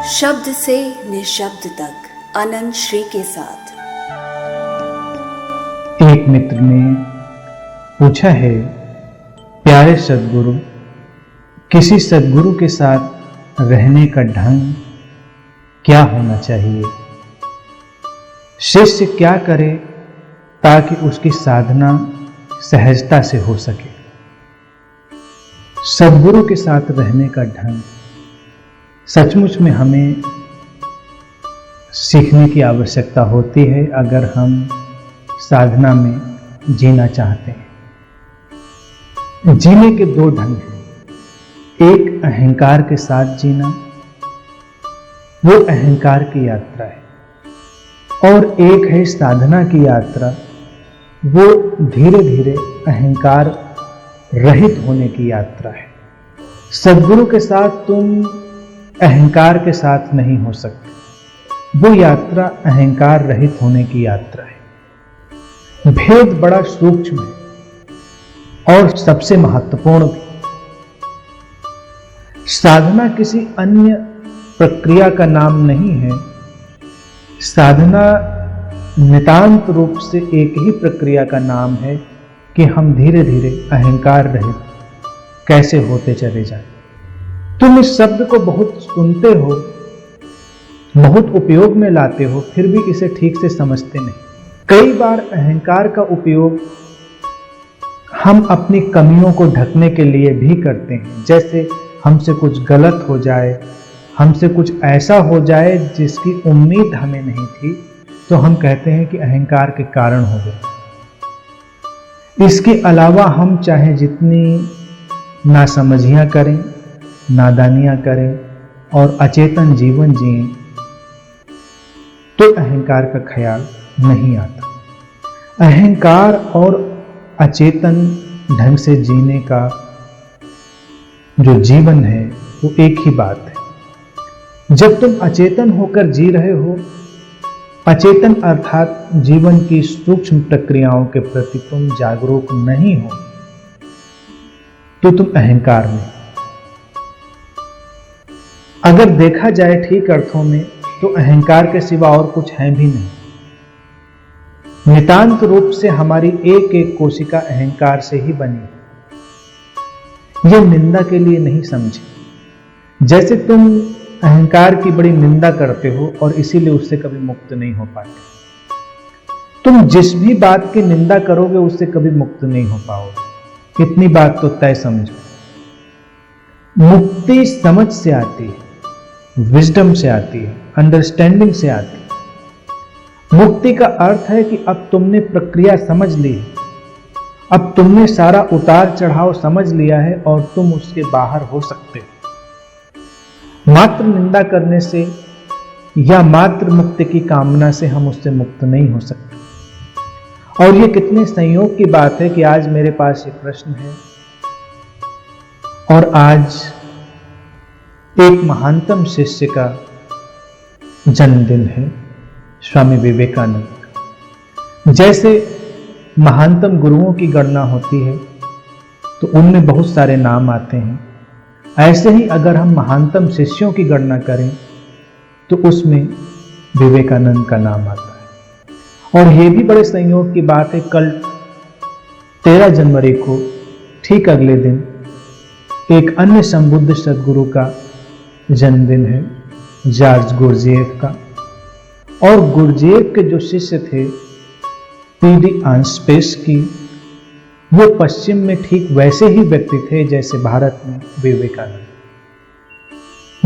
शब्द से निशब्द तक अनंत श्री के साथ। एक मित्र ने पूछा है, प्यारे सद्गुरु, किसी सद्गुरु के साथ रहने का ढंग क्या होना चाहिए? शिष्य क्या करे ताकि उसकी साधना सहजता से हो सके? सद्गुरु के साथ रहने का ढंग सचमुच में हमें सीखने की आवश्यकता होती है अगर हम साधना में जीना चाहते हैं। जीने के दो ढंग हैं, एक अहंकार के साथ जीना, वो अहंकार की यात्रा है, और एक है साधना की यात्रा, वो धीरे धीरे अहंकार रहित होने की यात्रा है। सद्गुरु के साथ तुम अहंकार के साथ नहीं हो सकते, वो यात्रा अहंकार रहित होने की यात्रा है। भेद बड़ा सूक्ष्म है और सबसे महत्वपूर्ण भी। साधना किसी अन्य प्रक्रिया का नाम नहीं है। साधना नितांत रूप से एक ही प्रक्रिया का नाम है कि हम धीरे धीरे अहंकार रहित कैसे होते चले जाएं। तुम इस शब्द को बहुत सुनते हो, बहुत उपयोग में लाते हो, फिर भी इसे ठीक से समझते नहीं। कई बार अहंकार का उपयोग हम अपनी कमियों को ढकने के लिए भी करते हैं। जैसे हमसे कुछ गलत हो जाए, हमसे कुछ ऐसा हो जाए जिसकी उम्मीद हमें नहीं थी, तो हम कहते हैं कि अहंकार के कारण हो गया। इसके अलावा हम चाहे जितनी नासमझियां करें, नादानियां करें और अचेतन जीवन जिएं, तो अहंकार का ख्याल नहीं आता। अहंकार और अचेतन ढंग से जीने का जो जीवन है वो एक ही बात है। जब तुम अचेतन होकर जी रहे हो, अचेतन अर्थात जीवन की सूक्ष्म प्रक्रियाओं के प्रति तुम जागरूक नहीं हो, तो तुम अहंकार में। अगर देखा जाए ठीक अर्थों में, तो अहंकार के सिवा और कुछ है भी नहीं। नितांत रूप से हमारी एक एक कोशिका अहंकार से ही बनी। यह निंदा के लिए नहीं समझे। जैसे तुम अहंकार की बड़ी निंदा करते हो और इसीलिए उससे कभी मुक्त नहीं हो पाते। तुम जिस भी बात की निंदा करोगे उससे कभी मुक्त नहीं हो पाओगे। इतनी बात तो तय समझो। मुक्ति समझ से आती है, विजडम से आती है, अंडरस्टैंडिंग से आती है। मुक्ति का अर्थ है कि अब तुमने प्रक्रिया समझ ली है, अब तुमने सारा उतार चढ़ाव समझ लिया है और तुम उसके बाहर हो सकते हो। मात्र निंदा करने से या मात्र मुक्ति की कामना से हम उससे मुक्त नहीं हो सकते। और ये कितने संयोग की बात है कि आज मेरे पास ये प्रश्न है और आज एक महानतम शिष्य का जन्मदिन है, स्वामी विवेकानंद का। जैसे महानतम गुरुओं की गणना होती है तो उनमें बहुत सारे नाम आते हैं, ऐसे ही अगर हम महानतम शिष्यों की गणना करें तो उसमें विवेकानंद का नाम आता है। और यह भी बड़े संयोग की बात है, कल 13 जनवरी को ठीक अगले दिन एक अन्य संबुद्ध सद्गुरु का जन्मदिन है, जॉर्ज गुरजेफ का। और गुरजेफ के जो शिष्य थे पीडी आंस्पेसकी, वो पश्चिम में ठीक वैसे ही व्यक्ति थे जैसे भारत में विवेकानंद।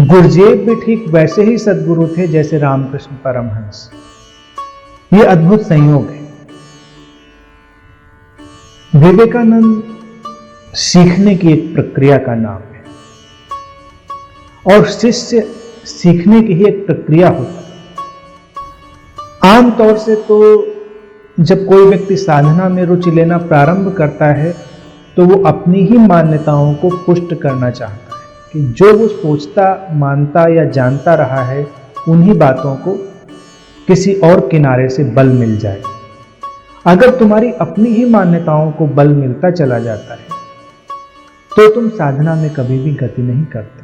गुरजेफ भी ठीक वैसे ही सद्गुरु थे जैसे रामकृष्ण परमहंस। ये अद्भुत संयोग है। विवेकानंद सीखने की एक प्रक्रिया का नाम है और शिष्य सीखने की ही एक प्रक्रिया होता है। आमतौर से तो जब कोई व्यक्ति साधना में रुचि लेना प्रारंभ करता है तो वो अपनी ही मान्यताओं को पुष्ट करना चाहता है कि जो वो सोचता, मानता या जानता रहा है, उन्हीं बातों को किसी और किनारे से बल मिल जाए। अगर तुम्हारी अपनी ही मान्यताओं को बल मिलता चला जाता है तो तुम साधना में कभी भी गति नहीं करते।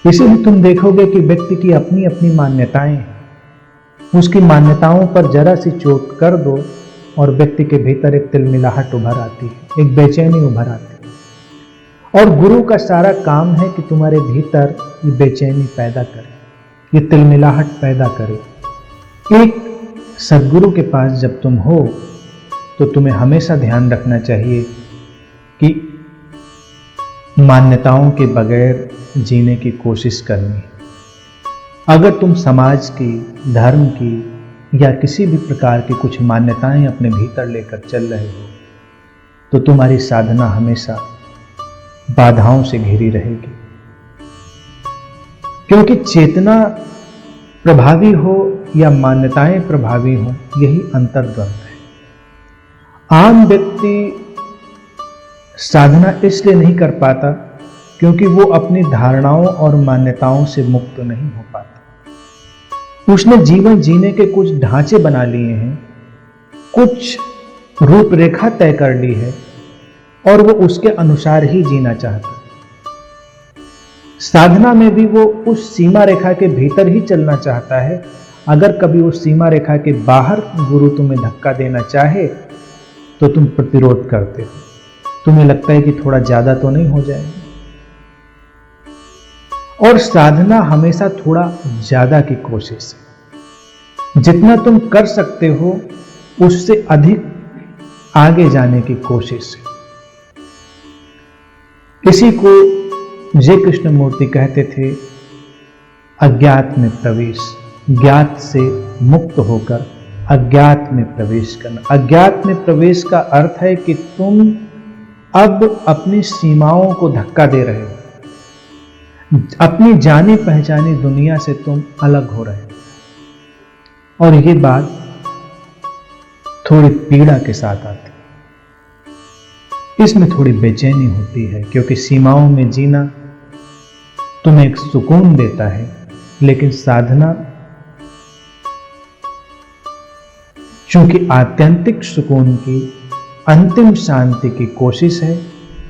इसीलिए तुम देखोगे कि व्यक्ति की अपनी अपनी मान्यताएं हैं, उसकी मान्यताओं पर जरा सी चोट कर दो और व्यक्ति के भीतर एक तिलमिलाहट उभर आती है, एक बेचैनी उभर आती है। और गुरु का सारा काम है कि तुम्हारे भीतर ये बेचैनी पैदा करे, ये तिलमिलाहट पैदा करे। एक सद्गुरु के पास जब तुम हो तो तुम्हें हमेशा ध्यान रखना चाहिए कि मान्यताओं के बगैर जीने की कोशिश करनी है। अगर तुम समाज की, धर्म की या किसी भी प्रकार की कुछ मान्यताएं अपने भीतर लेकर चल रहे हो तो तुम्हारी साधना हमेशा बाधाओं से घिरी रहेगी, क्योंकि चेतना प्रभावी हो या मान्यताएं प्रभावी हो, यही अंतर्द्वंद है। आम व्यक्ति साधना इसलिए नहीं कर पाता क्योंकि वो अपनी धारणाओं और मान्यताओं से मुक्त नहीं हो पाता। उसने जीवन जीने के कुछ ढांचे बना लिए हैं, कुछ रूपरेखा तय कर ली है और वो उसके अनुसार ही जीना चाहता है। साधना में भी वो उस सीमा रेखा के भीतर ही चलना चाहता है। अगर कभी उस सीमा रेखा के बाहर गुरु तुम्हें धक्का देना चाहे तो तुम प्रतिरोध करते हो, तुम्हें लगता है कि थोड़ा ज्यादा तो नहीं हो जाएगा। और साधना हमेशा थोड़ा ज्यादा की कोशिश है, जितना तुम कर सकते हो उससे अधिक आगे जाने की कोशिश है। इसी को जय कृष्णमूर्ति कहते थे, अज्ञात में प्रवेश, ज्ञात से मुक्त होकर अज्ञात में प्रवेश करना। अज्ञात में प्रवेश का अर्थ है कि तुम अब अपनी सीमाओं को धक्का दे रहे हो, अपनी जानी पहचानी दुनिया से तुम अलग हो रहे हो। और ये बात थोड़ी पीड़ा के साथ आती है, इसमें थोड़ी बेचैनी होती है, क्योंकि सीमाओं में जीना तुम्हें एक सुकून देता है, लेकिन साधना चूंकि आत्यंतिक सुकून की, अंतिम शांति की कोशिश है,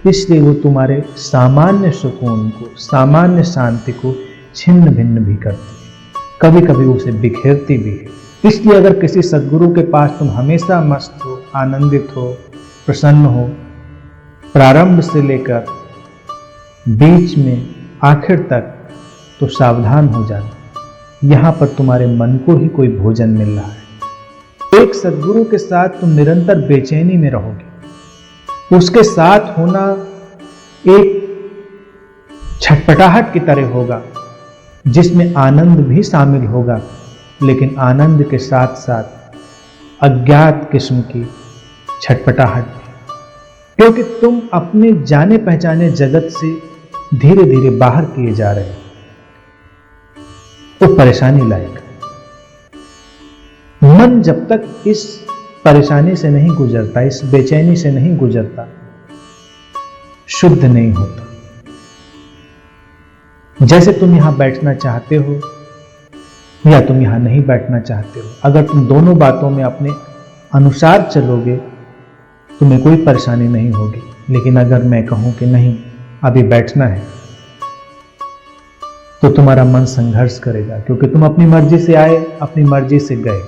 इसलिए वो तुम्हारे सामान्य सुकून को, सामान्य शांति को छिन्न भिन्न भी करती है, कभी कभी उसे बिखेरती भी है। इसलिए अगर किसी सद्गुरु के पास तुम हमेशा मस्त हो, आनंदित हो, प्रसन्न हो, प्रारंभ से लेकर बीच में आखिर तक, तो सावधान हो जाना, यहां पर तुम्हारे मन को ही कोई भोजन मिल रहा है। एक सद्गुरु के साथ तुम निरंतर बेचैनी में रहोगे, उसके साथ होना एक छटपटाहट की तरह होगा जिसमें आनंद भी शामिल होगा, लेकिन आनंद के साथ साथ अज्ञात किस्म की छटपटाहट भी, क्योंकि तुम अपने जाने पहचाने जगत से धीरे धीरे बाहर किए जा रहे हो। वो परेशानी लायक मन जब तक इस परेशानी से नहीं गुजरता, इस बेचैनी से नहीं गुजरता, शुद्ध नहीं होता। जैसे तुम यहां बैठना चाहते हो या तुम यहां नहीं बैठना चाहते हो, अगर तुम दोनों बातों में अपने अनुसार चलोगे तुम्हें कोई परेशानी नहीं होगी। लेकिन अगर मैं कहूं कि नहीं अभी बैठना है, तो तुम्हारा मन संघर्ष करेगा, क्योंकि तुम अपनी मर्जी से आए, अपनी मर्जी से गए।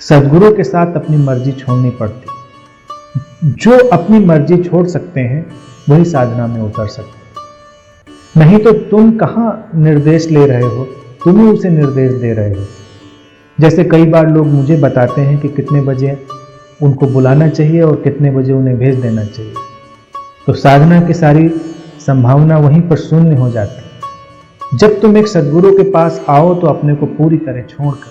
सद्गुरु के साथ अपनी मर्जी छोड़नी पड़ती। जो अपनी मर्जी छोड़ सकते हैं वही साधना में उतर सकते, नहीं तो तुम कहां निर्देश ले रहे हो, तुम ही उसे निर्देश दे रहे हो। जैसे कई बार लोग मुझे बताते हैं कि कितने बजे उनको बुलाना चाहिए और कितने बजे उन्हें भेज देना चाहिए, तो साधना की सारी संभावना वहीं पर शून्य हो जाती है। जब तुम एक सद्गुरु के पास आओ तो अपने को पूरी तरह छोड़कर,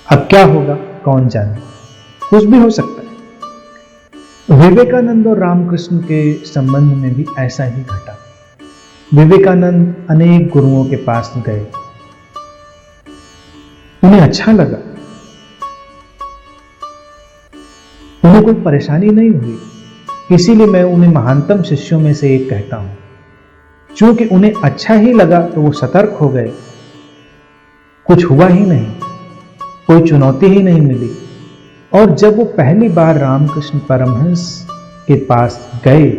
अब क्या होगा कौन जाने, कुछ भी हो सकता है। विवेकानंद और रामकृष्ण के संबंध में भी ऐसा ही घटा। विवेकानंद अनेक गुरुओं के पास गए, उन्हें अच्छा लगा, उन्हें कोई परेशानी नहीं हुई, इसीलिए मैं उन्हें महानतम शिष्यों में से एक कहता हूं। चूंकि उन्हें अच्छा ही लगा तो वो सतर्क हो गए, कुछ हुआ ही नहीं, कोई चुनौती ही नहीं मिली। और जब वो पहली बार रामकृष्ण परमहंस के पास गए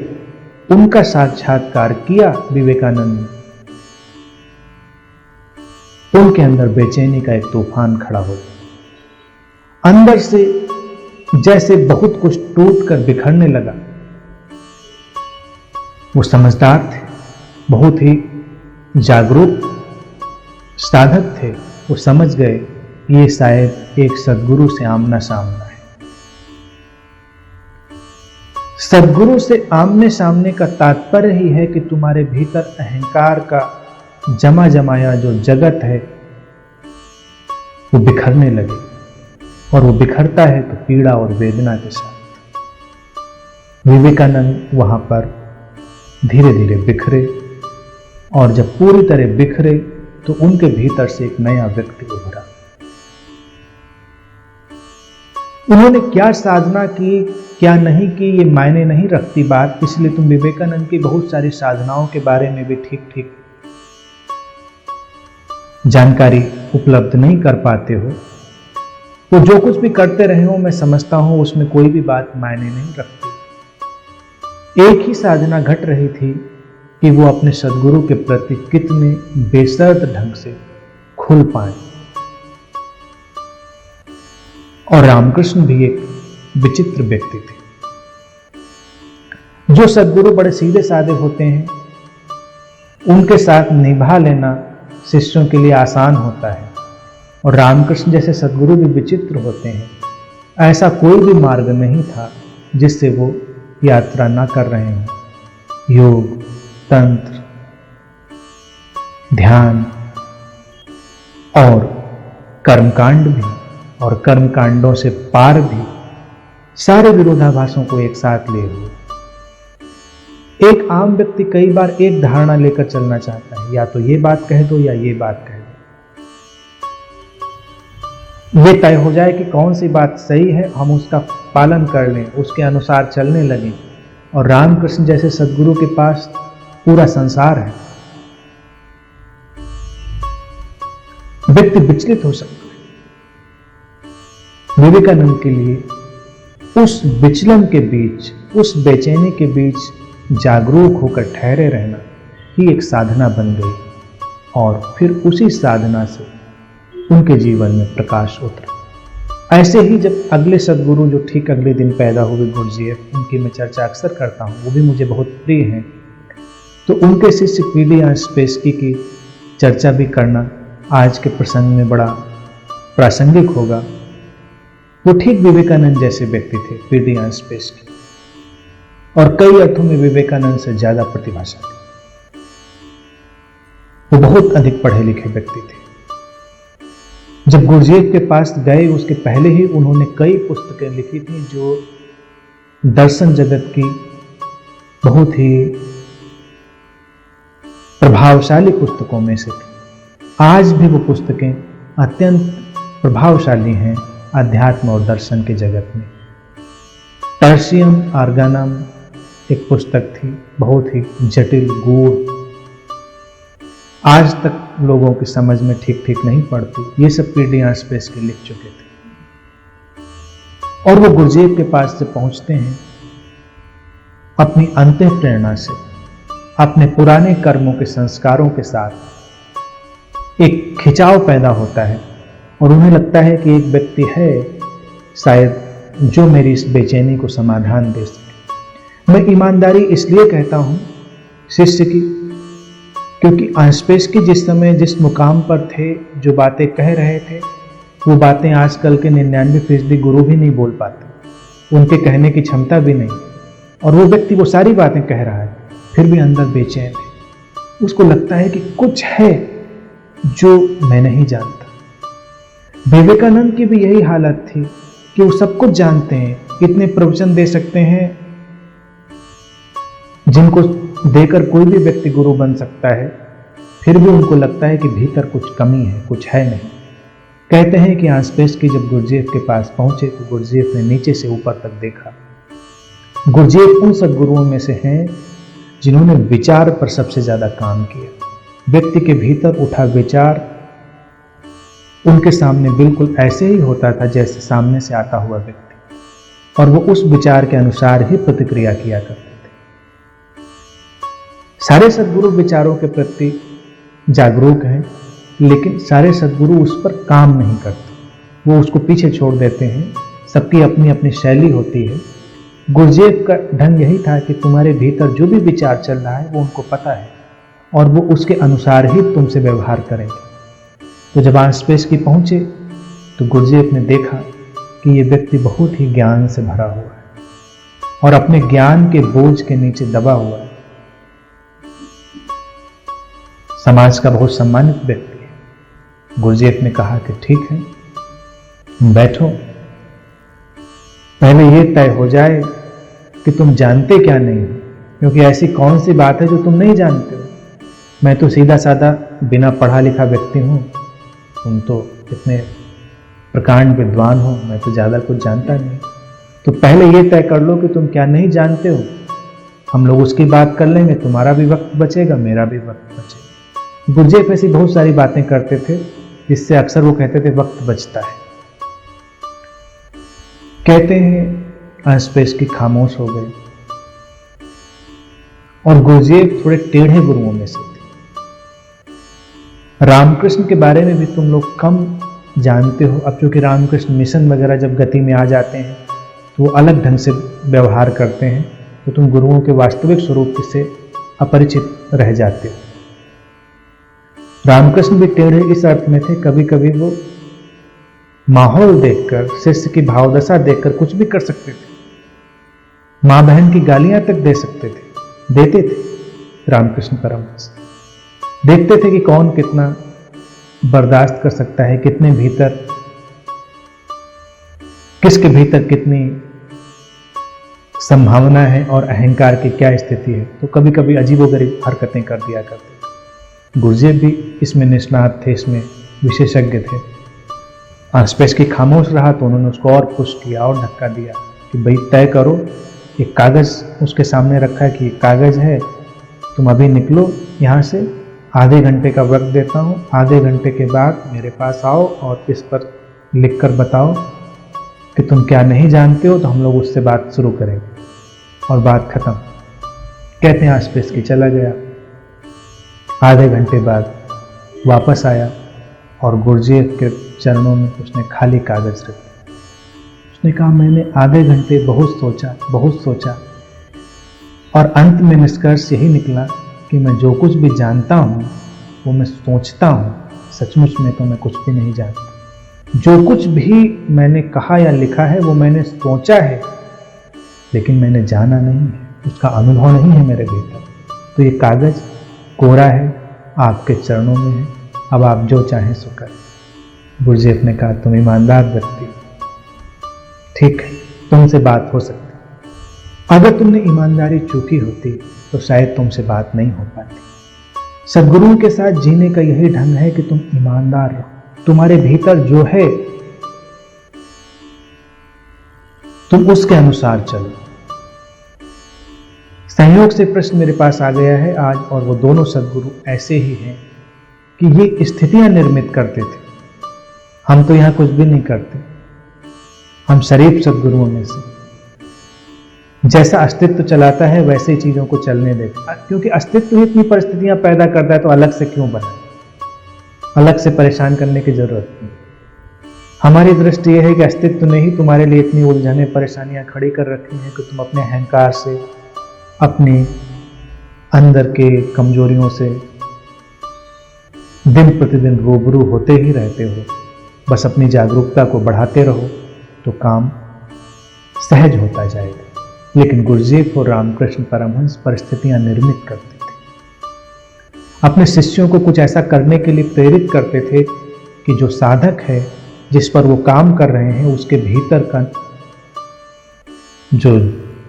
उनका साक्षात्कार किया विवेकानंद ने, उनके अंदर बेचैनी का एक तूफान खड़ा हो गया। अंदर से जैसे बहुत कुछ टूट कर बिखरने लगा। वो समझदार थे, बहुत ही जागरूक साधक थे। वो समझ गए ये शायद एक सद्गुरु से आमना सामना है। सद्गुरु से आमने सामने का तात्पर्य ही है कि तुम्हारे भीतर अहंकार का जमा जमाया जो जगत है वो बिखरने लगे, और वो बिखरता है तो पीड़ा और वेदना के साथ। विवेकानंद वहां पर धीरे धीरे बिखरे, और जब पूरी तरह बिखरे तो उनके भीतर से एक नया व्यक्ति उभरा। उन्होंने क्या साधना की क्या नहीं की ये मायने नहीं रखती बात, इसलिए तुम विवेकानंद की बहुत सारी साधनाओं के बारे में भी ठीक ठीक जानकारी उपलब्ध नहीं कर पाते हो। वो जो कुछ भी करते रहे हो मैं समझता हूं उसमें कोई भी बात मायने नहीं रखती। एक ही साधना घट रही थी कि वो अपने सद्गुरु के प्रति कितने बेसर्त ढंग से खुल पाए। और रामकृष्ण भी एक विचित्र व्यक्ति थे। जो सद्गुरु बड़े सीधे साधे होते हैं उनके साथ निभा लेना शिष्यों के लिए आसान होता है, और रामकृष्ण जैसे सद्गुरु भी विचित्र होते हैं। ऐसा कोई भी मार्ग नहीं था जिससे वो यात्रा ना कर रहे हों। योग, तंत्र, ध्यान और कर्मकांड भी, और कर्मकांडों से पार भी, सारे विरोधाभासों को एक साथ लिए हुए। एक आम व्यक्ति कई बार एक धारणा लेकर चलना चाहता है, या तो ये बात कह दो या ये बात कह दो, ये तय हो जाए कि कौन सी बात सही है, हम उसका पालन कर लें, उसके अनुसार चलने लगें। और रामकृष्ण जैसे सद्गुरु के पास पूरा संसार है। व्यक्ति विचलित हो सकता है। विवेकानंद के लिए उस विचलन के बीच, उस बेचैनी के बीच जागरूक होकर ठहरे रहना ही एक साधना बन गई, और फिर उसी साधना से उनके जीवन में प्रकाश उतरा। ऐसे ही जब अगले सद्गुरु जो ठीक अगले दिन पैदा हुए, गुरुजीएफ, उनकी मैं चर्चा अक्सर करता हूँ, वो भी मुझे बहुत प्रिय हैं, तो उनके शिष्य पीडी स्पेसकी की चर्चा भी करना आज के प्रसंग में बड़ा प्रासंगिक होगा। वो ठीक विवेकानंद जैसे व्यक्ति थे, पीडी स्पेसकी, और कई अर्थों में विवेकानंद से ज्यादा प्रतिभाशाली। वो बहुत अधिक पढ़े लिखे व्यक्ति थे। जब गुरुजीएफ के पास गए उसके पहले ही उन्होंने कई पुस्तकें लिखी थी जो दर्शन जगत की बहुत ही प्रभावशाली पुस्तकों में से थी। आज भी वो पुस्तकें अत्यंत प्रभावशाली हैं अध्यात्म और दर्शन के जगत में। टर्सियम आर्गानम एक पुस्तक थी, बहुत ही जटिल, गूढ़, आज तक लोगों की समझ में ठीक ठीक नहीं पड़ती। ये सब पीडी स्पेसकी लिख चुके थे। और वो गुरुजीएफ के पास से पहुंचते हैं अपनी अंतः प्रेरणा से, अपने पुराने कर्मों के संस्कारों के साथ एक खिंचाव पैदा होता है, और उन्हें लगता है कि एक व्यक्ति है शायद जो मेरी इस बेचैनी को समाधान दे सके। मैं ईमानदारी इसलिए कहता हूं शिष्य की, क्योंकि स्पेसकी जिस समय जिस मुकाम पर थे, जो बातें कह रहे थे, वो बातें आजकल के 99% गुरु भी नहीं बोल पाते, उनके कहने की क्षमता भी नहीं। और वो व्यक्ति वो सारी बातें कह रहा है, फिर भी अंदर बेचैन है। उसको लगता है कि कुछ है जो मैं नहीं जानता। विवेकानंद की भी यही हालत थी कि वो सब कुछ जानते हैं, इतने प्रवचन दे सकते हैं जिनको देकर कोई भी व्यक्ति गुरु बन सकता है, फिर भी उनको लगता है कि भीतर कुछ कमी है, कुछ है नहीं। कहते हैं कि स्पेसकी जब गुरुजीएफ के पास पहुंचे तो गुरुजीएफ ने नीचे से ऊपर तक देखा। गुरुजीएफ उन सद्गुरुओं में से हैं जिन्होंने विचार पर सबसे ज्यादा काम किया। व्यक्ति के भीतर उठा विचार उनके सामने बिल्कुल ऐसे ही होता था जैसे सामने से आता हुआ व्यक्ति, और वो उस विचार के अनुसार ही प्रतिक्रिया किया करते थे। सारे सद्गुरु विचारों के प्रति जागरूक हैं, लेकिन सारे सद्गुरु उस पर काम नहीं करते, वो उसको पीछे छोड़ देते हैं। सबकी अपनी अपनी शैली होती है। गुरुदेव का ढंग यही था कि तुम्हारे भीतर जो भी विचार चल रहा है वो उनको पता है और वो उसके अनुसार ही तुमसे व्यवहार करेंगे। तो जब आंसपेश की पहुंचे तो गुरुदेव ने देखा कि ये व्यक्ति बहुत ही ज्ञान से भरा हुआ है और अपने ज्ञान के बोझ के नीचे दबा हुआ है। समाज का बहुत सम्मानित व्यक्ति है। गुरुदेव ने कहा कि ठीक है, बैठो, पहले ये तय हो जाए कि तुम जानते क्या नहीं हो, क्योंकि ऐसी कौन सी बात है जो तुम नहीं जानते हो। मैं तो सीधा साधा बिना पढ़ा लिखा व्यक्ति हूं, तुम तो इतने प्रकांड विद्वान हो, मैं तो ज्यादा कुछ जानता नहीं। तो पहले ये तय कर लो कि तुम क्या नहीं जानते हो, हम लोग उसकी बात कर लेंगे, तुम्हारा भी वक्त बचेगा, मेरा भी वक्त बचेगा। गुरुदेव ऐसी बहुत सारी बातें करते थे जिससे अक्सर वो कहते थे वक्त बचता है। कहते हैं आंसपेश की खामोश हो गई और गुरुदेव थोड़े टेढ़े गुरुओं में से थे। रामकृष्ण के बारे में भी तुम लोग कम जानते हो। अब क्योंकि रामकृष्ण मिशन वगैरह जब गति में आ जाते हैं तो वो अलग ढंग से व्यवहार करते हैं, तो तुम गुरुओं के वास्तविक स्वरूप से अपरिचित रह जाते हो। रामकृष्ण भी टेढ़े इस अर्थ में थे, कभी कभी वो माहौल देखकर, शिष्य की भावदशा देखकर कुछ भी कर सकते थे। मां बहन की गालियां तक दे सकते थे, देते थे। रामकृष्ण परमहंस देखते थे कि कौन कितना बर्दाश्त कर सकता है, कितने भीतर, किसके भीतर कितनी संभावना है और अहंकार की क्या स्थिति है। तो कभी कभी अजीबोगरीब हरकतें कर दिया करते। गुरुदेव भी इसमें निष्णात थे, इसमें विशेषज्ञ थे। आंसपेश की खामोश रहा तो उन्होंने उसको और पुश किया और धक्का दिया कि भाई तय करो। एक कागज उसके सामने रखा है कि ये कागज है, तुम अभी निकलो यहाँ से, आधे घंटे का वक्त देता हूँ, आधे घंटे के बाद मेरे पास आओ और इस पर लिखकर बताओ कि तुम क्या नहीं जानते हो, तो हम लोग उससे बात शुरू करेंगे और बात खत्म। कहते हैं आंसपेश की चला गया। आधे घंटे बाद वापस आया और गुरुदेव के चरणों में उसने खाली कागज रख दिया। उसने कहा मैंने आधे घंटे बहुत सोचा और अंत में निष्कर्ष यही निकला कि मैं जो कुछ भी जानता हूं वो मैं सोचता हूं, सचमुच में तो मैं कुछ भी नहीं जानता। जो कुछ भी मैंने कहा या लिखा है वो मैंने सोचा है, लेकिन मैंने जाना नहीं है, उसका अनुभव नहीं है मेरे भीतर। तो ये कागज कोरा है, आपके चरणों में है, अब आप जो चाहें सो करें। गुरुदेव ने कहा तुम ईमानदार व्यक्ति, ठीक है, तुमसे बात हो सकती। अगर तुमने ईमानदारी चूकी होती तो शायद तुमसे बात नहीं हो पाती। सद्गुरुओं के साथ जीने का यही ढंग है कि तुम ईमानदार रहो। तुम्हारे भीतर जो है तुम उसके अनुसार चलो। संयोग से प्रश्न मेरे पास आ गया है आज, और वो दोनों सद्गुरु ऐसे ही हैं कि ये स्थितियां निर्मित करते थे। हम तो यहां कुछ भी नहीं करते, हम शरीफ सद्गुरुओं में से। जैसा अस्तित्व चलाता है वैसे ही चीजों को चलने देते, क्योंकि अस्तित्व ही इतनी परिस्थितियां पैदा करता है तो अलग से क्यों बना, अलग से परेशान करने की जरूरत नहीं। हमारी दृष्टि यह है कि अस्तित्व ने ही तुम्हारे लिए इतनी उलझने परेशानियां खड़ी कर रखी हैं कि तुम अपने अहंकार से, अपने अंदर के कमजोरियों से दिन प्रतिदिन रूबरू होते ही रहते हो। बस अपनी जागरूकता को बढ़ाते रहो तो काम सहज होता जाएगा। लेकिन गुरुदेव और रामकृष्ण परमहंस परिस्थितियां निर्मित करते थे। अपने शिष्यों को कुछ ऐसा करने के लिए प्रेरित करते थे कि जो साधक है, जिस पर वो काम कर रहे हैं, उसके भीतर का जो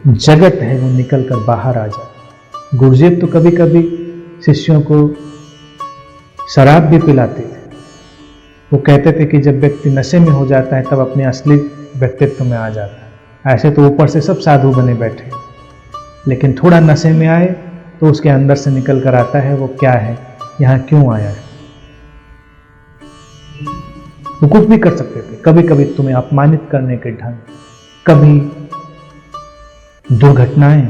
जगत है वो निकल कर बाहर आ जाए। गुरुदेव तो कभी कभी शिष्यों को शराब भी पिलाते थे। वो कहते थे कि जब व्यक्ति नशे में हो जाता है तब अपने असली व्यक्तित्व में आ जाता है। ऐसे तो ऊपर से सब साधु बने बैठे, लेकिन थोड़ा नशे में आए तो उसके अंदर से निकल कर आता है वो क्या है, यहाँ क्यों आया है। वो कुछ भी कर सकते थे। कभी कभी तुम्हें अपमानित करने के ढंग, कभी दुर्घटनाएं,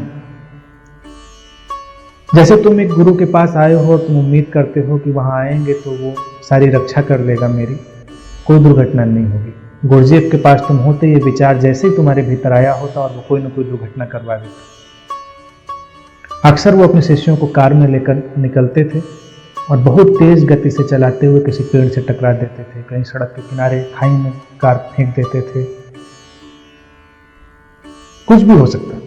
जैसे तुम एक गुरु के पास आए हो और तुम उम्मीद करते हो कि वहां आएंगे तो वो सारी रक्षा कर लेगा मेरी, कोई दुर्घटना नहीं होगी। गुरुदेव के पास तुम होते ये विचार जैसे ही तुम्हारे भीतर आया होता और वो कोई ना कोई दुर्घटना करवा देता। अक्सर वो अपने शिष्यों को कार में लेकर निकलते थे और बहुत तेज गति से चलाते हुए किसी पेड़ से टकरा देते थे, कहीं सड़क के किनारे खाई में कार फेंक देते थे, कुछ भी हो सकता था।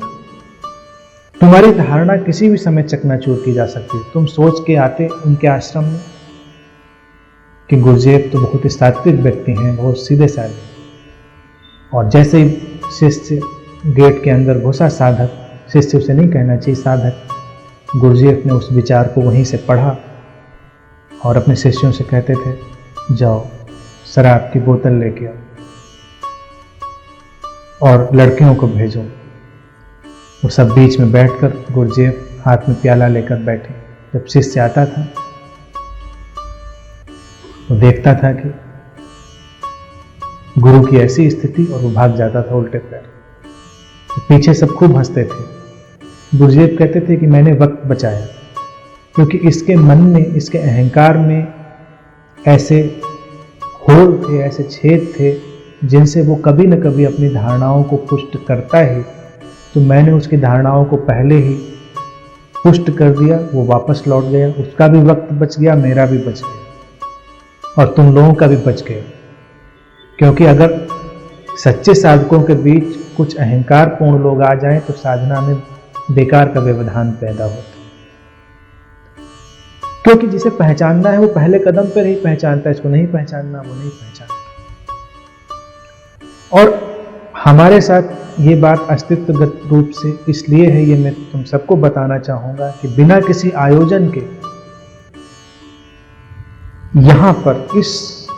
तुम्हारी धारणा किसी भी समय चकनाचूर की जा सकती है। तुम सोच के आते उनके आश्रम में कि गुरुदेव तो बहुत सात्विक व्यक्ति हैं, बहुत सीधे साधे, और जैसे ही शिष्य गेट के अंदर घुसा, साधक, शिष्य उसे नहीं कहना चाहिए साधक, गुरुदेव ने उस विचार को वहीं से पढ़ा और अपने शिष्यों से कहते थे, जाओ शराब की बोतल लेके आओ और लड़कियों को भेजो। वो सब बीच में बैठकर गुरुदेव हाथ में प्याला लेकर बैठे। जब शिष्य आता था वो देखता था कि गुरु की ऐसी स्थिति और वो भाग जाता था उल्टे पैर। तो पीछे सब खूब हंसते थे। गुरुदेव कहते थे कि मैंने वक्त बचाया, क्योंकि इसके मन में, इसके अहंकार में ऐसे होल थे, ऐसे छेद थे जिनसे वो कभी न कभी अपनी धारणाओं को पुष्ट करता ही। तो मैंने उसकी धारणाओं को पहले ही पुष्ट कर दिया, वो वापस लौट गया, उसका भी वक्त बच गया, मेरा भी बच गया और तुम लोगों का भी बच गया। क्योंकि अगर सच्चे साधकों के बीच कुछ अहंकार पूर्ण लोग आ जाएं तो साधना में बेकार का व्यवधान पैदा होता है। क्योंकि जिसे पहचानना है वो पहले कदम पर ही पहचानता है, इसको नहीं पहचानना वो नहीं पहचानता। और हमारे साथ ये बात अस्तित्वगत रूप से इसलिए है, ये मैं तुम सबको बताना चाहूंगा कि बिना किसी आयोजन के यहां पर इस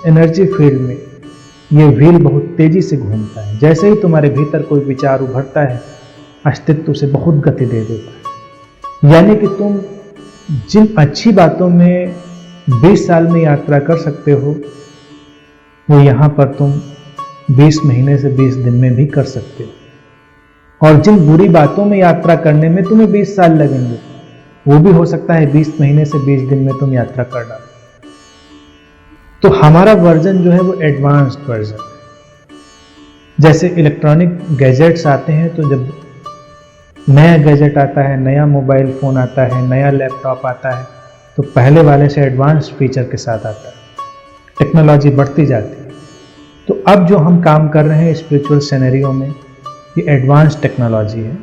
एनर्जी फील्ड में ये व्हील बहुत तेजी से घूमता है। जैसे ही तुम्हारे भीतर कोई विचार उभरता है, अस्तित्व से बहुत गति दे देता है। यानी कि तुम जिन अच्छी बातों में 20 साल में यात्रा कर सकते हो, वो यहां पर तुम 20 महीने से 20 दिन में भी कर सकते हो। और जिन बुरी बातों में यात्रा करने में तुम्हें 20 साल लगेंगे, वो भी हो सकता है 20 महीने से 20 दिन में तुम यात्रा कर डालो। तो हमारा वर्जन जो है वो एडवांस्ड वर्जन है। जैसे इलेक्ट्रॉनिक गैजेट्स आते हैं, तो जब नया गैजेट आता है, नया मोबाइल फोन आता है, नया लैपटॉप आता है, तो पहले वाले से एडवांस्ड फीचर के साथ आता है। टेक्नोलॉजी बढ़ती जाती है। तो अब जो हम काम कर रहे हैं स्पिरिचुअल सिनेरियो में, ये एडवांस टेक्नोलॉजी है।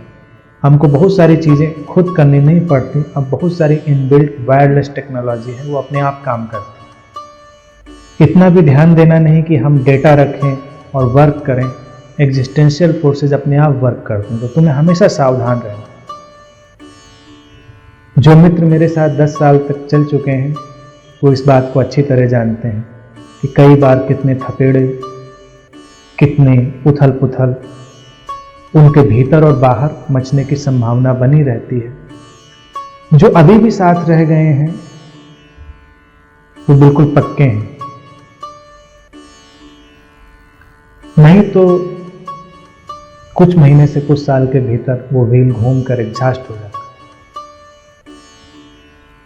हमको बहुत सारी चीज़ें खुद करनी नहीं पड़ती। अब बहुत सारी इनबिल्ट वायरलेस टेक्नोलॉजी है, वो अपने आप काम करती है। इतना भी ध्यान देना नहीं कि हम डेटा रखें और वर्क करें, एग्जिस्टेंशियल फोर्सेस अपने आप वर्क करते हैं। तो तुम्हें हमेशा सावधान रहना। जो मित्र मेरे साथ 10 साल तक चल चुके हैं वो इस बात को अच्छी तरह जानते हैं कि कई बार कितने थपेड़े, कितने उथल पुथल उनके भीतर और बाहर मचने की संभावना बनी रहती है। जो अभी भी साथ रह गए हैं वो बिल्कुल पक्के हैं, नहीं तो कुछ महीने से कुछ साल के भीतर वो व्हील घूम कर एग्जॉस्ट हो जाता है।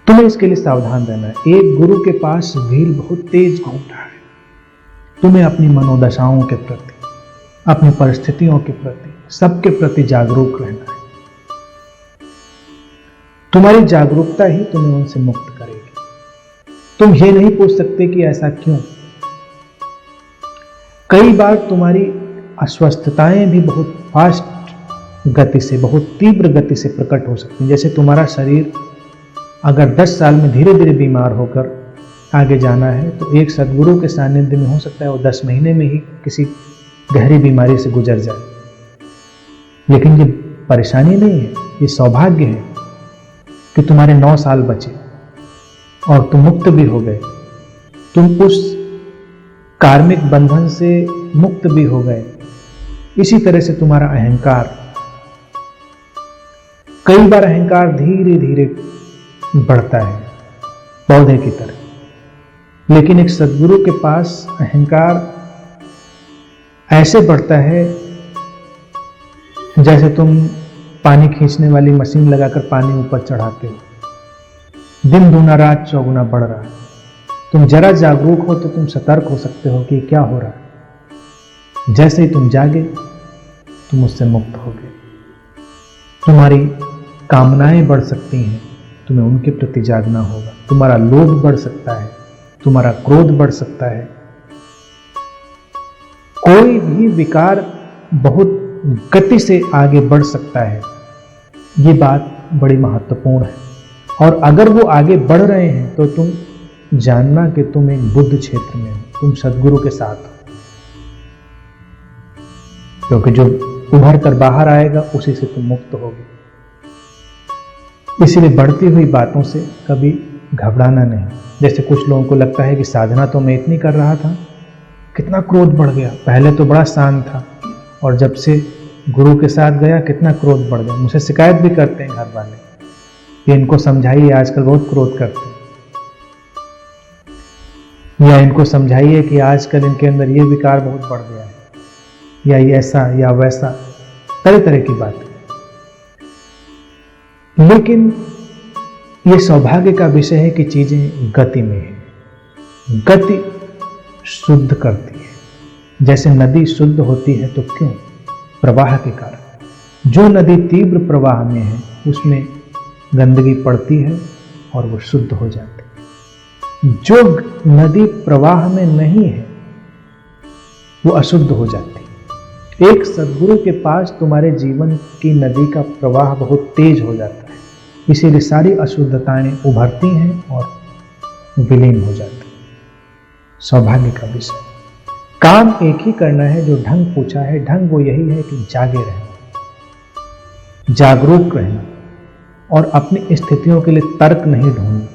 तुम्हें इसके लिए सावधान रहना है। एक गुरु के पास व्हील बहुत तेज घूम रहा है। तुम्हें अपनी मनोदशाओं के प्रति, अपनी परिस्थितियों के प्रति, सबके प्रति जागरूक रहना है। तुम्हारी जागरूकता ही तुम्हें उनसे मुक्त करेगी। तुम ये नहीं पूछ सकते कि ऐसा क्यों। कई बार तुम्हारी अस्वस्थताएं भी बहुत फास्ट गति से, बहुत तीव्र गति से प्रकट हो सकती हैं। जैसे तुम्हारा शरीर अगर 10 साल में धीरे धीरे बीमार होकर आगे जाना है, तो एक सद्गुरु के सानिध्य में हो सकता है वो 10 महीने में ही किसी गहरी बीमारी से गुजर जाए। लेकिन ये परेशानी नहीं है, ये सौभाग्य है कि तुम्हारे 9 साल बचे और तुम मुक्त भी हो गए। तुम उस कार्मिक बंधन से मुक्त भी हो गए। इसी तरह से तुम्हारा अहंकार, कई बार अहंकार धीरे धीरे बढ़ता है पौधे की तरह, लेकिन एक सद्गुरु के पास अहंकार ऐसे बढ़ता है जैसे तुम पानी खींचने वाली मशीन लगाकर पानी ऊपर चढ़ाते हो। दिन दूना रात चौगुना बढ़ रहा है। तुम जरा जागरूक हो तो तुम सतर्क हो सकते हो कि क्या हो रहा है। जैसे ही तुम जागे तुम उससे मुक्त होगे। तुम्हारी कामनाएं बढ़ सकती हैं, तुम्हें उनके प्रति जागना होगा। तुम्हारा लोभ बढ़ सकता है, तुम्हारा क्रोध बढ़ सकता है। कोई भी विकार बहुत गति से आगे बढ़ सकता है। ये बात बड़ी महत्वपूर्ण है। और अगर वो आगे बढ़ रहे हैं तो तुम जानना कि तुम एक बुद्ध क्षेत्र में हो, तुम सद्गुरु के साथ हो, क्योंकि जो उभर कर बाहर आएगा उसी से तुम मुक्त होगे। इसीलिए बढ़ती हुई बातों से कभी घबराना नहीं। जैसे कुछ लोगों को लगता है कि साधना तो मैं इतनी कर रहा था, कितना क्रोध बढ़ गया, पहले तो बड़ा शांत था और जब से गुरु के साथ गया कितना क्रोध बढ़ गया। मुझसे शिकायत भी करते हैं घर वाले कि इनको समझाइए, आजकल बहुत क्रोध करते हैं, या इनको समझाइए कि आजकल इनके अंदर ये विकार बहुत बढ़ गया है, या ये ऐसा या वैसा, तरह तरह की बातें। लेकिन ये सौभाग्य का विषय है कि चीजें गति में है। गति शुद्ध करती है। जैसे नदी शुद्ध होती है तो क्यों? प्रवाह के कारण। जो नदी तीव्र प्रवाह में है उसमें गंदगी पड़ती है और वो शुद्ध हो जाती है। जो नदी प्रवाह में नहीं है वो अशुद्ध हो जाती है। एक सद्गुरु के पास तुम्हारे जीवन की नदी का प्रवाह बहुत तेज हो जाता है, इसीलिए सारी अशुद्धताएं उभरती हैं और विलीन हो जाती हैं। सौभाग्य का विषय। काम एक ही करना है जो ढंग पूछा है। ढंग वो यही है कि जागे रहना, जागरूक रहना और अपनी स्थितियों के लिए तर्क नहीं ढूंढना।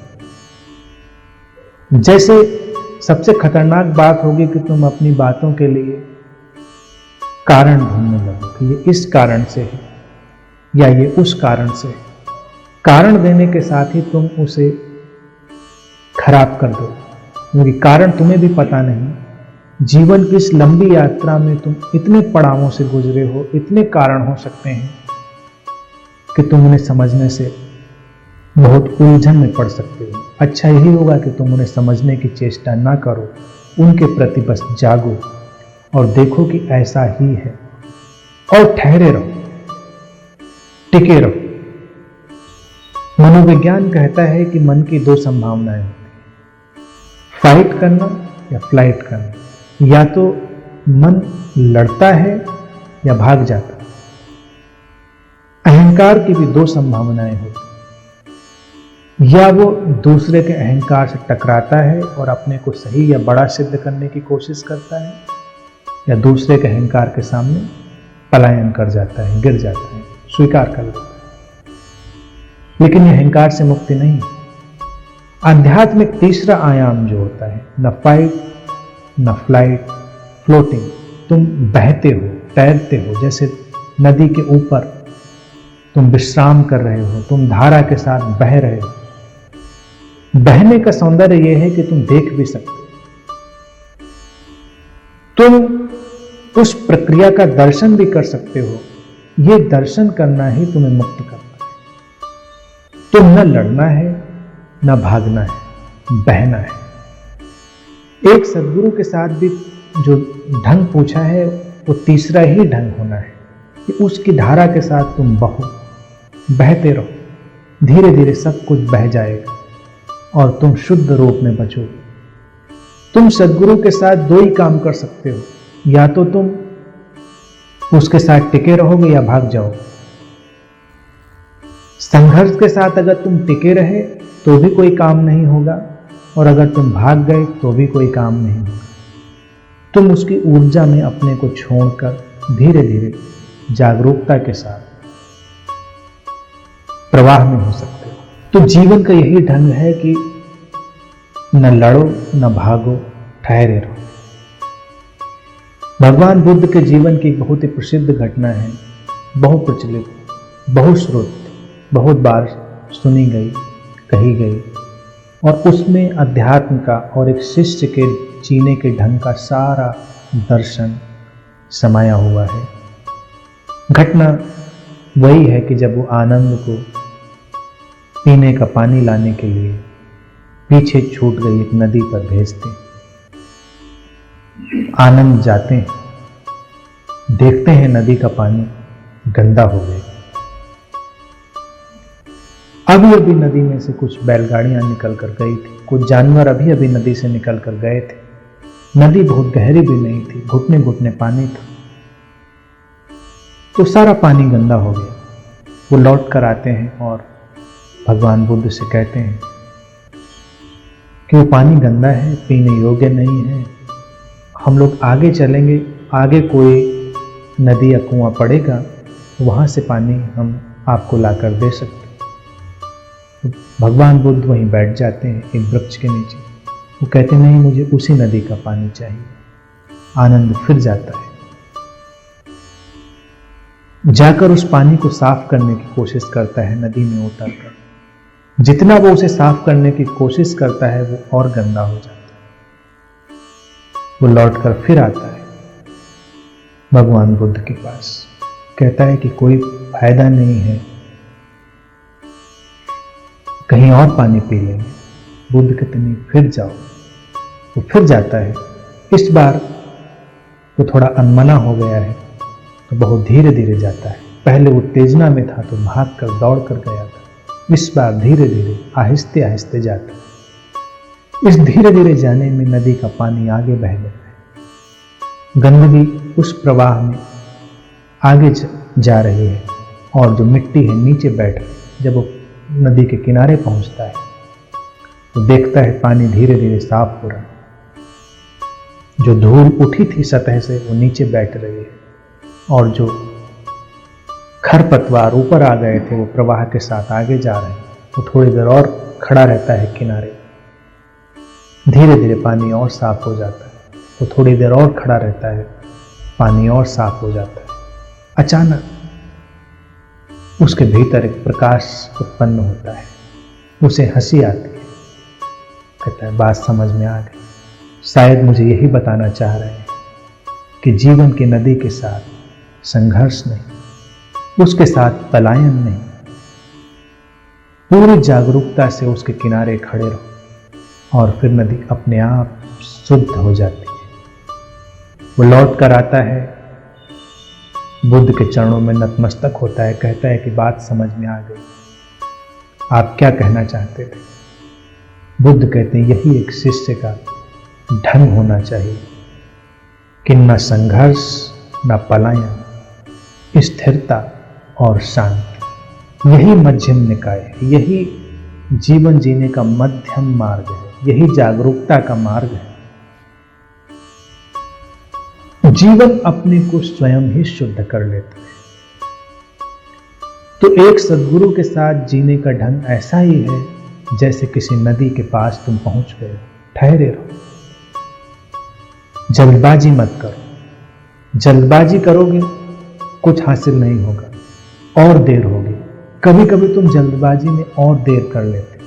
जैसे सबसे खतरनाक बात होगी कि तुम अपनी बातों के लिए कारण ढूंढने लगो कि ये इस कारण से है या ये उस कारण से है। कारण देने के साथ ही तुम उसे खराब कर दो, क्योंकि कारण तुम्हें भी पता नहीं। जीवन की इस लंबी यात्रा में तुम इतने पड़ावों से गुजरे हो, इतने कारण हो सकते हैं कि तुम उन्हें समझने से बहुत उलझन में पड़ सकते हो। अच्छा यही होगा कि तुम उन्हें समझने की चेष्टा ना करो, उनके प्रति बस जागो और देखो कि ऐसा ही है और ठहरे रहो, टिके रहो। मनोविज्ञान कहता है कि मन की दो संभावनाएं होती हैं, फाइट करना या फ्लाइट करना। या तो मन लड़ता है या भाग जाता है। अहंकार की भी दो संभावनाएं होती हैं, या वो दूसरे के अहंकार से टकराता है और अपने को सही या बड़ा सिद्ध करने की कोशिश करता है, या दूसरे के अहंकार के सामने पलायन कर जाता है, गिर जाता है, स्वीकार कर लेता है। लेकिन यह अहंकार से मुक्ति नहीं। आध्यात्मिक तीसरा आयाम जो होता है, न फाइट न फ्लाइट, फ्लोटिंग। तुम बहते हो, तैरते हो, जैसे नदी के ऊपर तुम विश्राम कर रहे हो, तुम धारा के साथ बह रहे हो। बहने का सौंदर्य यह है कि तुम देख भी सकते हो, तुम उस प्रक्रिया का दर्शन भी कर सकते हो। यह दर्शन करना ही तुम्हें मुक्त करता है। तुम न लड़ना है न भागना है, बहना है। एक सद्गुरु के साथ भी जो ढंग पूछा है वो तीसरा ही ढंग होना है कि उसकी धारा के साथ तुम बहो, बहते रहो। धीरे धीरे सब कुछ बह जाएगा और तुम शुद्ध रूप में बचोगे। तुम सद्गुरु के साथ दो ही काम कर सकते हो, या तो तुम उसके साथ टिके रहोगे या भाग जाओगे। संघर्ष के साथ अगर तुम टिके रहे तो भी कोई काम नहीं होगा, और अगर तुम भाग गए तो भी कोई काम नहीं होगा। तुम उसकी ऊर्जा में अपने को छोड़कर धीरे धीरे जागरूकता के साथ प्रवाह में हो सकते हो। तो जीवन का यही ढंग है कि न लड़ो न भागो, ठहरे रहो। भगवान बुद्ध के जीवन की एक बहुत ही प्रसिद्ध घटना है, बहुत प्रचलित, बहुत श्रुत, बहुत बार सुनी गई, कही गई, और उसमें अध्यात्म का और एक शिष्य के जीने के ढंग का सारा दर्शन समाया हुआ है। घटना वही है कि जब वो आनंद को पीने का पानी लाने के लिए पीछे छूट गई एक नदी पर भेजते। आनंद जाते हैं, देखते हैं नदी का पानी गंदा हो गया। अभी अभी नदी में से कुछ बैलगाड़ियां निकल कर गई थी, कुछ जानवर अभी अभी नदी से निकल कर गए थे। नदी बहुत गहरी भी नहीं थी, घुटने घुटने पानी था, तो सारा पानी गंदा हो गया। वो लौट कर आते हैं और भगवान बुद्ध से कहते हैं कि वो पानी गंदा है, पीने योग्य नहीं है, हम लोग आगे चलेंगे, आगे कोई नदी या कुआं पड़ेगा, वहां से पानी हम आपको लाकर दे सकते। भगवान बुद्ध वहीं बैठ जाते हैं एक वृक्ष के नीचे। वो कहते नहीं, मुझे उसी नदी का पानी चाहिए। आनंद फिर जाता है, जाकर उस पानी को साफ करने की कोशिश करता है नदी में उतरकर। जितना वो उसे साफ करने की कोशिश करता है वो और गंदा हो जाता है। वो लौटकर फिर आता है भगवान बुद्ध के पास, कहता है कि कोई फायदा नहीं है, कहीं और पानी पी लेंगे। बुद्ध कहते नहीं, फिर जाओ। वो फिर जाता है। इस बार वो थोड़ा अनमना हो गया है तो बहुत धीरे धीरे जाता है। पहले उत्तेजना में था तो भाग कर दौड़ कर गया था, इस बार धीरे धीरे आहिस्ते आहिस्ते जाता है। इस धीरे धीरे जाने में नदी का पानी आगे बह गया है। गंदगी उस प्रवाह में आगे जा रही है और जो मिट्टी है नीचे बैठ रही। जब वो नदी के किनारे पहुंचता है तो देखता है पानी धीरे धीरे साफ हो रहा है। जो धूल उठी थी सतह से वो नीचे बैठ रही है और जो खरपतवार ऊपर आ गए थे वो प्रवाह के साथ आगे जा रहे हैं। वो थोड़ी देर और खड़ा रहता है किनारे, धीरे धीरे पानी और साफ हो जाता है। वो थोड़ी देर और खड़ा रहता है, पानी और साफ हो जाता है। अचानक उसके भीतर एक प्रकाश उत्पन्न होता है, उसे हंसी आती है। कहता है, बात समझ में आ गई, शायद मुझे यही बताना चाह रहे हैं कि जीवन की नदी के साथ संघर्ष नहीं, उसके साथ पलायन नहीं, पूरी जागरूकता से उसके किनारे खड़े रहो और फिर नदी अपने आप शुद्ध हो जाती है। वो लौट कर आता है, बुद्ध के चरणों में नतमस्तक होता है, कहता है कि बात समझ में आ गई, आप क्या कहना चाहते थे। बुद्ध कहते हैं, यही एक शिष्य का ढंग होना चाहिए कि न संघर्ष न पलायन, स्थिरता और शांति, यही मध्यम निकाय है, यही जीवन जीने का मध्यम मार्ग है, यही जागरूकता का मार्ग है। जीवन अपने को स्वयं ही शुद्ध कर लेता है। तो एक सद्गुरु के साथ जीने का ढंग ऐसा ही है जैसे किसी नदी के पास तुम पहुंच गए, ठहरे रहो, जल्दबाजी मत करो। जल्दबाजी करोगे कुछ हासिल नहीं होगा, और देर होगी। कभी कभी तुम जल्दबाजी में और देर कर लेते।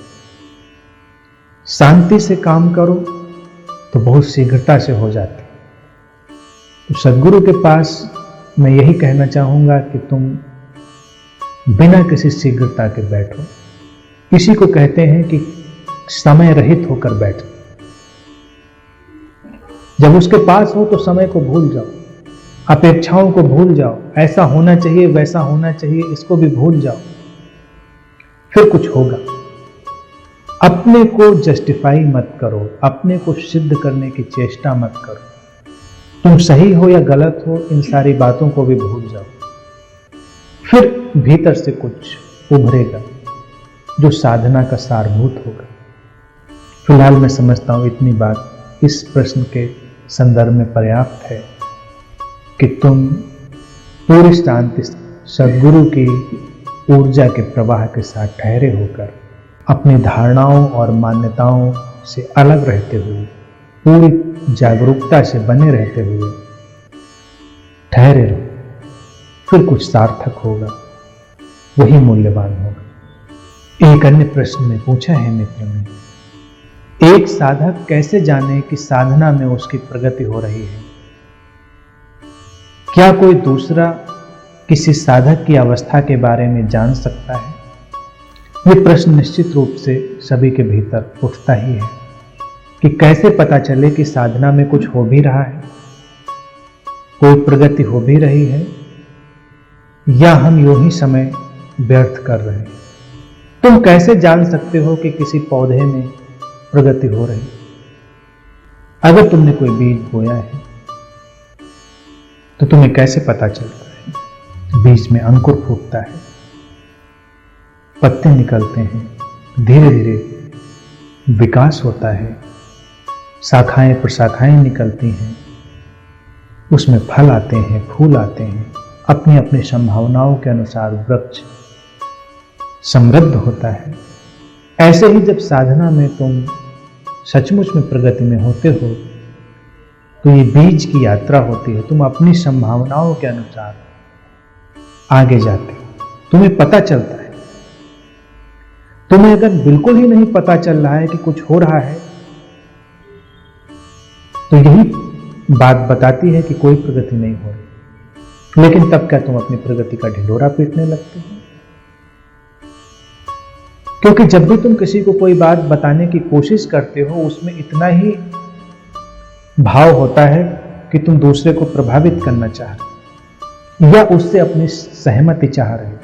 शांति से काम करो तो बहुत शीघ्रता से हो जाती। तो सद्गुरु के पास मैं यही कहना चाहूंगा कि तुम बिना किसी शीघ्रता के बैठो। इसी को कहते हैं कि समय रहित होकर बैठो। जब उसके पास हो तो समय को भूल जाओ, अपेक्षाओं को भूल जाओ, ऐसा होना चाहिए वैसा होना चाहिए, इसको भी भूल जाओ, फिर कुछ होगा। अपने को जस्टिफाई मत करो, अपने को सिद्ध करने की चेष्टा मत करो। तुम सही हो या गलत हो, इन सारी बातों को भी भूल जाओ, फिर भीतर से कुछ उभरेगा जो साधना का सारभूत होगा। फिलहाल मैं समझता हूं इतनी बात इस प्रश्न के संदर्भ में पर्याप्त है कि तुम पूरी शांति सद्गुरु की ऊर्जा के प्रवाह के साथ ठहरे होकर अपनी धारणाओं और मान्यताओं से अलग रहते हुए, पूरी जागरूकता से बने रहते हुए ठहरे रहो, फिर कुछ सार्थक होगा, वही मूल्यवान होगा। एक अन्य प्रश्न में पूछा है मित्र ने, एक साधक कैसे जाने कि साधना में उसकी प्रगति हो रही है? क्या कोई दूसरा किसी साधक की अवस्था के बारे में जान सकता है? ये प्रश्न निश्चित रूप से सभी के भीतर उठता ही है कि कैसे पता चले कि साधना में कुछ हो भी रहा है, कोई प्रगति हो भी रही है, या हम यूं ही समय व्यर्थ कर रहे हैं। तुम कैसे जान सकते हो कि किसी पौधे में प्रगति हो रही? अगर तुमने कोई बीज बोया है तो तुम्हें कैसे पता चलता है? बीज में अंकुर फूटता है, पत्ते निकलते हैं, धीरे धीरे विकास होता है, शाखाएं प्रशाखाएं निकलती हैं, उसमें फल आते हैं, फूल आते हैं, अपनी अपनी संभावनाओं के अनुसार वृक्ष समृद्ध होता है। ऐसे ही जब साधना में तुम सचमुच में प्रगति में होते हो तो ये बीज की यात्रा होती है। तुम अपनी संभावनाओं के अनुसार आगे जाते हो, तुम्हें पता चलता है। तुम्हें अगर बिल्कुल ही नहीं पता चल रहा है कि कुछ हो रहा है तो यही बात बताती है कि कोई प्रगति नहीं हो रही। लेकिन तब क्या तुम अपनी प्रगति का ढिंढोरा पीटने लगते हो? क्योंकि जब भी तुम किसी को कोई बात बताने की कोशिश करते हो उसमें इतना ही भाव होता है कि तुम दूसरे को प्रभावित करना चाह रहे या उससे अपनी सहमति चाह रहे हो।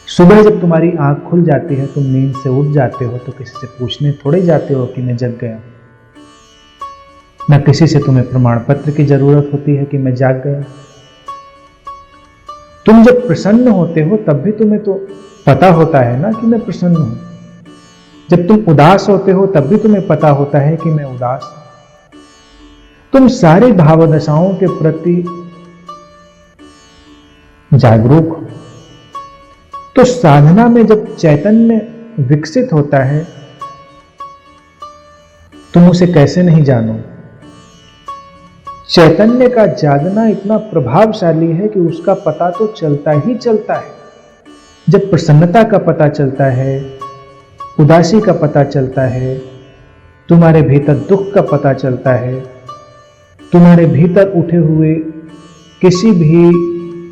सुबह जब तुम्हारी आंख खुल जाती है, तुम नींद से उठ जाते हो तो किसी से पूछने थोड़े जाते हो कि मैं जग गया, न किसी से तुम्हें प्रमाण पत्र की जरूरत होती है कि मैं जाग गया। तुम जब प्रसन्न होते हो तब भी तुम्हें तो पता होता है ना कि मैं प्रसन्न हूं। जब तुम उदास होते हो तब भी तुम्हें पता होता है कि मैं उदास हूं। तुम सारी भावदशाओं के प्रति जागरूक हो। तो साधना में जब चैतन्य विकसित होता है तुम उसे कैसे नहीं जानो? चैतन्य का जागना इतना प्रभावशाली है कि उसका पता तो चलता ही चलता है। जब प्रसन्नता का पता चलता है, उदासी का पता चलता है, तुम्हारे भीतर दुख का पता चलता है, तुम्हारे भीतर उठे हुए किसी भी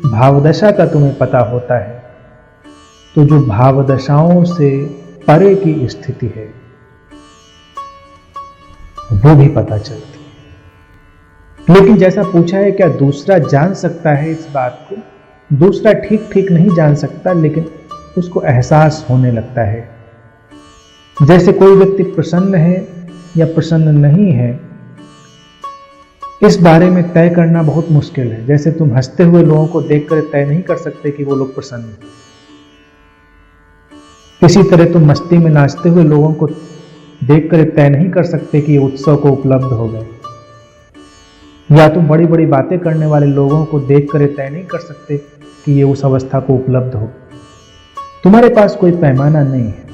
भावदशा का तुम्हें पता होता है, तो जो भावदशाओं से परे की स्थिति है वो भी पता चलती है। लेकिन जैसा पूछा है, क्या दूसरा जान सकता है इस बात को? दूसरा ठीक नहीं जान सकता, लेकिन उसको एहसास होने लगता है। जैसे कोई व्यक्ति प्रसन्न है या प्रसन्न नहीं है, इस बारे में तय करना बहुत मुश्किल है। जैसे तुम हंसते हुए लोगों को देखकर तय नहीं कर सकते कि वो लोग प्रसन्न हैं। इसी तरह तुम मस्ती में नाचते हुए लोगों को देखकर तय नहीं कर सकते कि ये उत्सव को उपलब्ध हो गए। या तुम बड़ी बड़ी बातें करने वाले लोगों को देखकर तय नहीं कर सकते कि ये उस अवस्था को उपलब्ध हो। तुम्हारे पास कोई पैमाना नहीं है।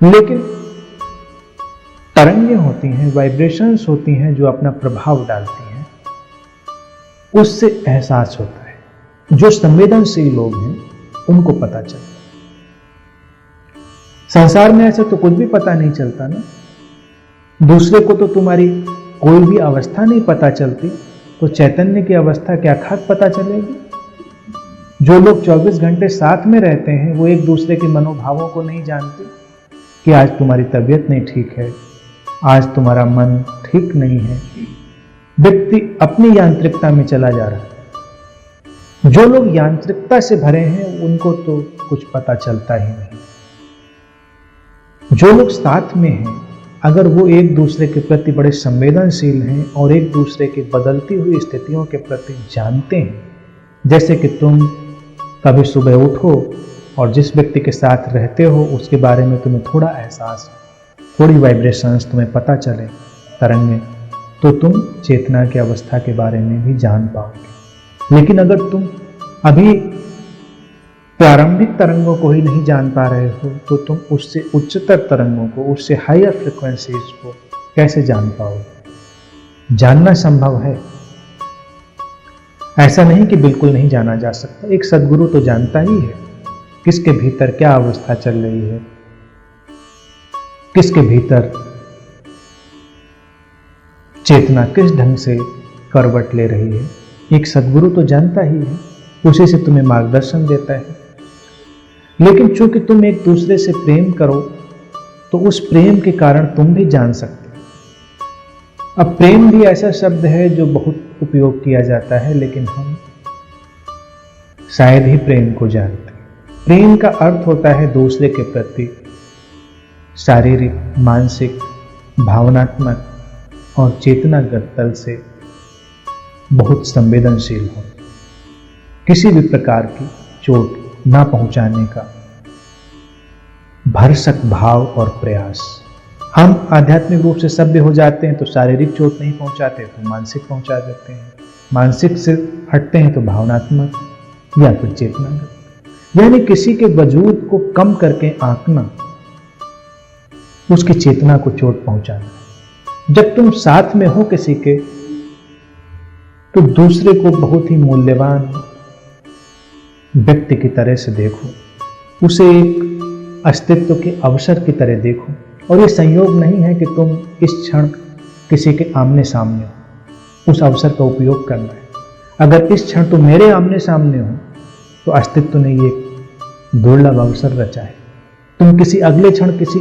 लेकिन तरंगें होती हैं, वाइब्रेशंस होती हैं जो अपना प्रभाव डालती हैं, उससे एहसास होता है। जो संवेदनशील लोग हैं उनको पता चलता है। संसार में ऐसे तो कुछ भी पता नहीं चलता ना। दूसरे को तो तुम्हारी कोई भी अवस्था नहीं पता चलती, तो चैतन्य की अवस्था क्या खाक पता चलेगी? जो लोग 24 घंटे साथ में रहते हैं वो एक दूसरे के मनोभावों को नहीं जानते कि आज तुम्हारी तबीयत नहीं ठीक है, आज तुम्हारा मन ठीक नहीं है। व्यक्ति अपनी यांत्रिकता में चला जा रहा है। जो लोग यांत्रिकता से भरे हैं उनको तो कुछ पता चलता ही नहीं। जो लोग साथ में हैं, अगर वो एक दूसरे के प्रति बड़े संवेदनशील हैं और एक दूसरे की बदलती हुई स्थितियों के प्रति जानते हैं, जैसे कि तुम कभी सुबह उठो और जिस व्यक्ति के साथ रहते हो उसके बारे में तुम्हें थोड़ा एहसास, थोड़ी वाइब्रेशंस तुम्हें पता चले, तरंगें, तो तुम चेतना की अवस्था के बारे में भी जान पाओगे। लेकिन अगर तुम अभी प्रारंभिक तरंगों को ही नहीं जान पा रहे हो तो तुम उससे उच्चतर तरंगों को, उससे हायर फ्रिक्वेंसीज को कैसे जान पाओगे? जानना संभव है, ऐसा नहीं कि बिल्कुल नहीं जाना जा सकता। एक सद्गुरु तो जानता ही है किसके भीतर क्या अवस्था चल रही है, किसके भीतर चेतना किस ढंग से करवट ले रही है। एक सद्गुरु तो जानता ही है, उसी से तुम्हें मार्गदर्शन देता है। लेकिन चूंकि तुम एक दूसरे से प्रेम करो तो उस प्रेम के कारण तुम भी जान सकते हो। अब प्रेम भी ऐसा शब्द है जो बहुत उपयोग किया जाता है, लेकिन हम शायद ही प्रेम को जानते हैं। प्रेम का अर्थ होता है दूसरे के प्रति शारीरिक, मानसिक, भावनात्मक और चेतनागत तल से बहुत संवेदनशील हो, किसी भी प्रकार की चोट ना पहुंचाने का भरसक भाव और प्रयास। हम आध्यात्मिक रूप से सभ्य हो जाते हैं तो शारीरिक चोट नहीं पहुंचाते तो मानसिक पहुंचा देते हैं, मानसिक से हटते हैं तो भावनात्मक या फिर चेतनागत, यानी किसी के वजूद को कम करके आंकना, उसकी चेतना को चोट पहुंचाना। जब तुम साथ में हो किसी के तो दूसरे को बहुत ही मूल्यवान व्यक्ति की तरह से देखो, उसे एक अस्तित्व के अवसर की तरह देखो। और ये संयोग नहीं है कि तुम इस क्षण किसी के आमने सामने हो, उस अवसर का उपयोग करना है। अगर इस क्षण तुम मेरे आमने सामने हो तो अस्तित्व ने ये दुर्लभ अवसर रचा है। तुम किसी अगले क्षण किसी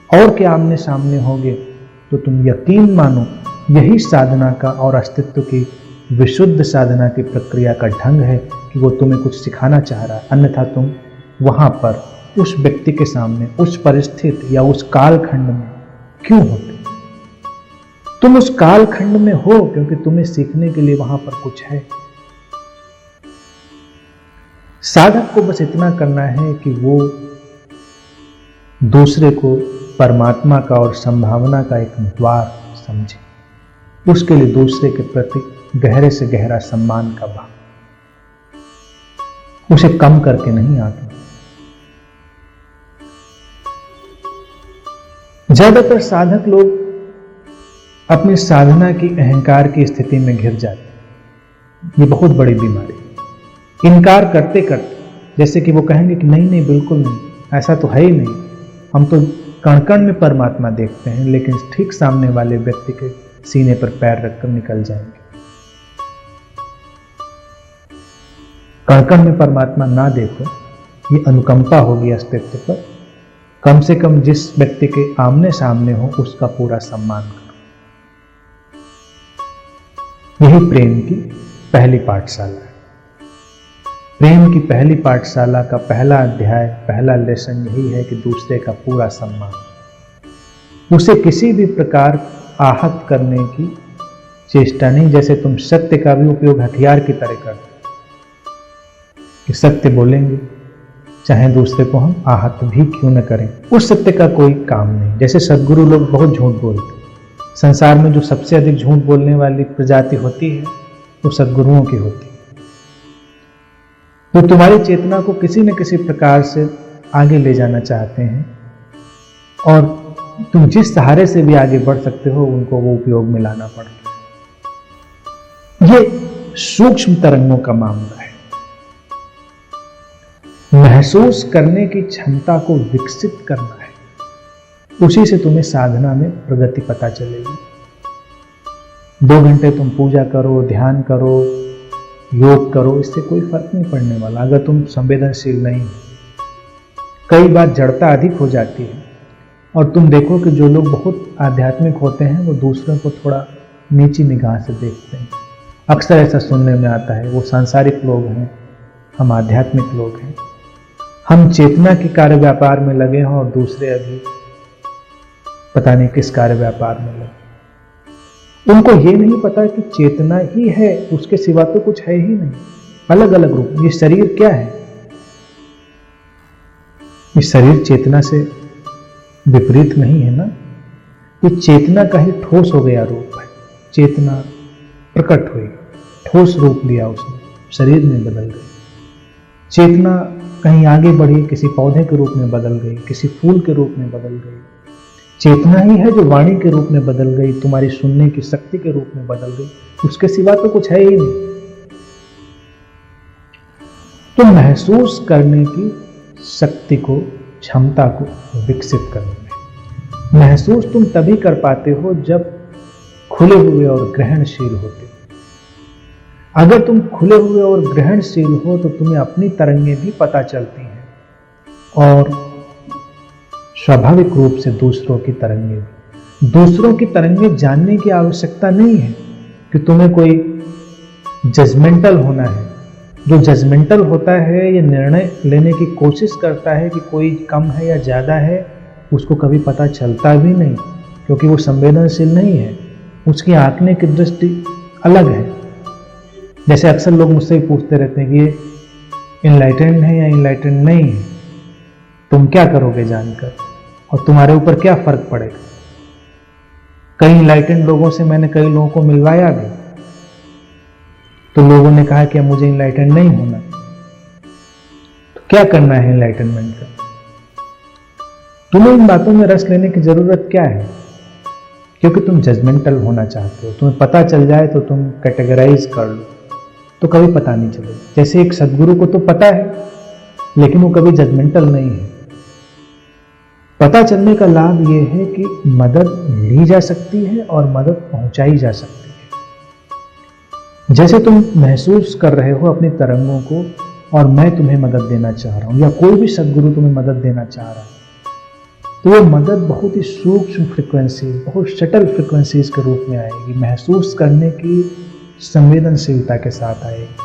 और के आमने सामने होगे तो तुम यकीन मानो यही साधना का और अस्तित्व की विशुद्ध साधना की प्रक्रिया का ढंग है कि वो तुम्हें कुछ सिखाना चाह रहा है। अन्यथा तुम वहां पर उस व्यक्ति के सामने, उस परिस्थिति या उस कालखंड में क्यों होते? तुम उस कालखंड में हो क्योंकि तुम्हें सीखने के लिए वहां पर कुछ है। साधक को बस इतना करना है कि वो दूसरे को परमात्मा का और संभावना का एक द्वार समझे, उसके लिए दूसरे के प्रति गहरे से गहरा सम्मान का भाव, उसे कम करके नहीं आंकना। ज्यादातर साधक लोग अपनी साधना की अहंकार की स्थिति में घिर जाते हैं। ये बहुत बड़ी बीमारी। इनकार करते करते, जैसे कि वो कहेंगे कि नहीं नहीं बिल्कुल नहीं, ऐसा तो है ही नहीं, हम तो कण कण में परमात्मा देखते हैं, लेकिन ठीक सामने वाले व्यक्ति के सीने पर पैर रखकर निकल जाएंगे। कण कण में परमात्मा ना देखो, ये अनुकंपा होगी अस्तित्व पर। कम से कम जिस व्यक्ति के आमने सामने हो उसका पूरा सम्मान करो। यही प्रेम की पहली पाठशाला है। प्रेम की पहली पाठशाला का पहला अध्याय, पहला लेसन यही है कि दूसरे का पूरा सम्मान, उसे किसी भी प्रकार आहत करने की चेष्टा नहीं। जैसे तुम सत्य का भी उपयोग हथियार की तरह करते कि सत्य बोलेंगे चाहे दूसरे को हम आहत भी क्यों न करें, उस सत्य का कोई काम नहीं। जैसे सद्गुरु लोग बहुत झूठ बोलते, संसार में जो सबसे अधिक झूठ बोलने वाली प्रजाति होती है वो सद्गुरुओं की होती है। वो तुम्हारी चेतना को किसी न किसी प्रकार से आगे ले जाना चाहते हैं और तुम जिस सहारे से भी आगे बढ़ सकते हो उनको वो उपयोग में लाना पड़ता है। ये सूक्ष्म तरंगों का मामला है। महसूस करने की क्षमता को विकसित करना है, उसी से तुम्हें साधना में प्रगति पता चलेगी। 2 घंटे तुम पूजा करो, ध्यान करो, योग करो, इससे कोई फर्क नहीं पड़ने वाला अगर तुम संवेदनशील नहीं हो। कई बार जड़ता अधिक हो जाती है और तुम देखो कि जो लोग बहुत आध्यात्मिक होते हैं वो दूसरों को थोड़ा नीची निगाह से देखते हैं। अक्सर ऐसा सुनने में आता है, वो सांसारिक लोग हैं, हम आध्यात्मिक लोग हैं। हम चेतना के कार्य व्यापार में लगे हैं और दूसरे अभी पता नहीं किस कार्य व्यापार में लगे। उनको ये नहीं पता कि चेतना ही है, उसके सिवा तो कुछ है ही नहीं। अलग अलग रूप। ये शरीर क्या है? ये शरीर चेतना से विपरीत नहीं है ना। ये चेतना का ही ठोस हो गया रूप है। चेतना प्रकट हुई, ठोस रूप लिया उसने, शरीर में बदल गई। चेतना कहीं आगे बढ़ी, किसी पौधे के रूप में बदल गई, किसी फूल के रूप में बदल गई। चेतना ही है जो वाणी के रूप में बदल गई, तुम्हारी सुनने की शक्ति के रूप में बदल गई। उसके सिवा तो कुछ है ही नहीं। तो महसूस करने की शक्ति को, क्षमता को विकसित करना है। महसूस तुम तभी कर पाते हो जब खुले हुए और ग्रहणशील होते हो। अगर तुम खुले हुए और ग्रहणशील हो तो तुम्हें अपनी तरंगें भी पता चलती हैं और स्वाभाविक रूप से दूसरों की तरंगे भी। दूसरों की तरंगे जानने की आवश्यकता नहीं है कि तुम्हें कोई जजमेंटल होना है। जो जजमेंटल होता है ये निर्णय लेने की कोशिश करता है कि कोई कम है या ज़्यादा है, उसको कभी पता चलता भी नहीं, क्योंकि वो संवेदनशील नहीं है। उसकी आंकने की दृष्टि अलग है। जैसे अक्सर लोग मुझसे पूछते रहते हैं कि ये इनलाइटेंड है या इनलाइटेंड नहीं है, तुम क्या करोगे जानकर, और तुम्हारे ऊपर क्या फर्क पड़ेगा। कई इनलाइटेंड लोगों से मैंने कई लोगों को मिलवाया भी, तो लोगों ने कहा कि अब मुझे इनलाइटेंड नहीं होना। तो क्या करना है इनलाइटनमेंट का? तुम्हें इन बातों में रस लेने की जरूरत क्या है? क्योंकि तुम जजमेंटल होना चाहते हो। तुम्हें पता चल जाए तो तुम कैटेगराइज कर लो, तो कभी पता नहीं चलेगा। जैसे एक सद्गुरु को तो पता है, लेकिन वो कभी जजमेंटल नहीं है। पता चलने का लाभ यह है कि मदद ली जा सकती है और मदद पहुंचाई जा सकती है। जैसे तुम महसूस कर रहे हो अपनी तरंगों को, और मैं तुम्हें मदद देना चाह रहा हूं, या कोई भी सद्गुरु तुम्हें मदद देना चाह रहा है, तो वो मदद बहुत ही सूक्ष्म फ्रिक्वेंसी, बहुत शटल फ्रिक्वेंसीज के रूप में आएगी। महसूस करने की संवेदनशीलता के साथ आएगी।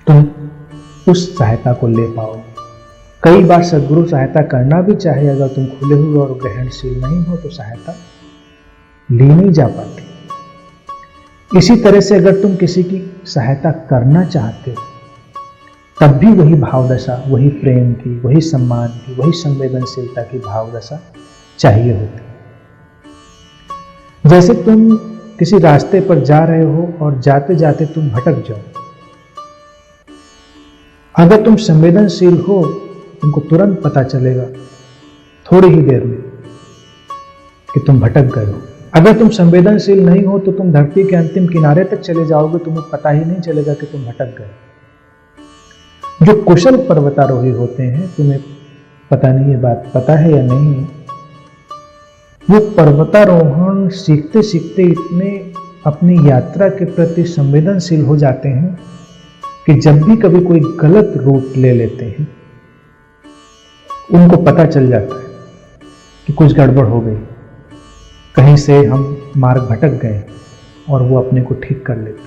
तुम उस सहायता को ले पाओगे। कई बार सद्गुरु सहायता करना भी चाहे, अगर तुम खुले हुए और ग्रहणशील नहीं हो तो सहायता ली नहीं जा पाती। इसी तरह से अगर तुम किसी की सहायता करना चाहते हो, तब भी वही भावदशा, वही प्रेम की, वही सम्मान की, वही संवेदनशीलता की भावदशा चाहिए होती। जैसे तुम किसी रास्ते पर जा रहे हो और जाते जाते तुम भटक जाओ, अगर तुम संवेदनशील हो तुमको तुरंत पता चलेगा थोड़ी ही देर में कि तुम भटक गए हो। अगर तुम संवेदनशील नहीं हो तो तुम धरती के अंतिम किनारे तक चले जाओगे, तुम्हें पता ही नहीं चलेगा कि तुम भटक गए। जो कुशल पर्वतारोही होते हैं, तुम्हें पता नहीं ये बात पता है या नहीं, वो पर्वतारोहण सीखते सीखते इतने अपनी यात्रा के प्रति संवेदनशील हो जाते हैं कि जब भी कभी कोई गलत रूट ले लेते हैं, उनको पता चल जाता है कि कुछ गड़बड़ हो गई, कहीं से हम मार्ग भटक गए, और वो अपने को ठीक कर लेते।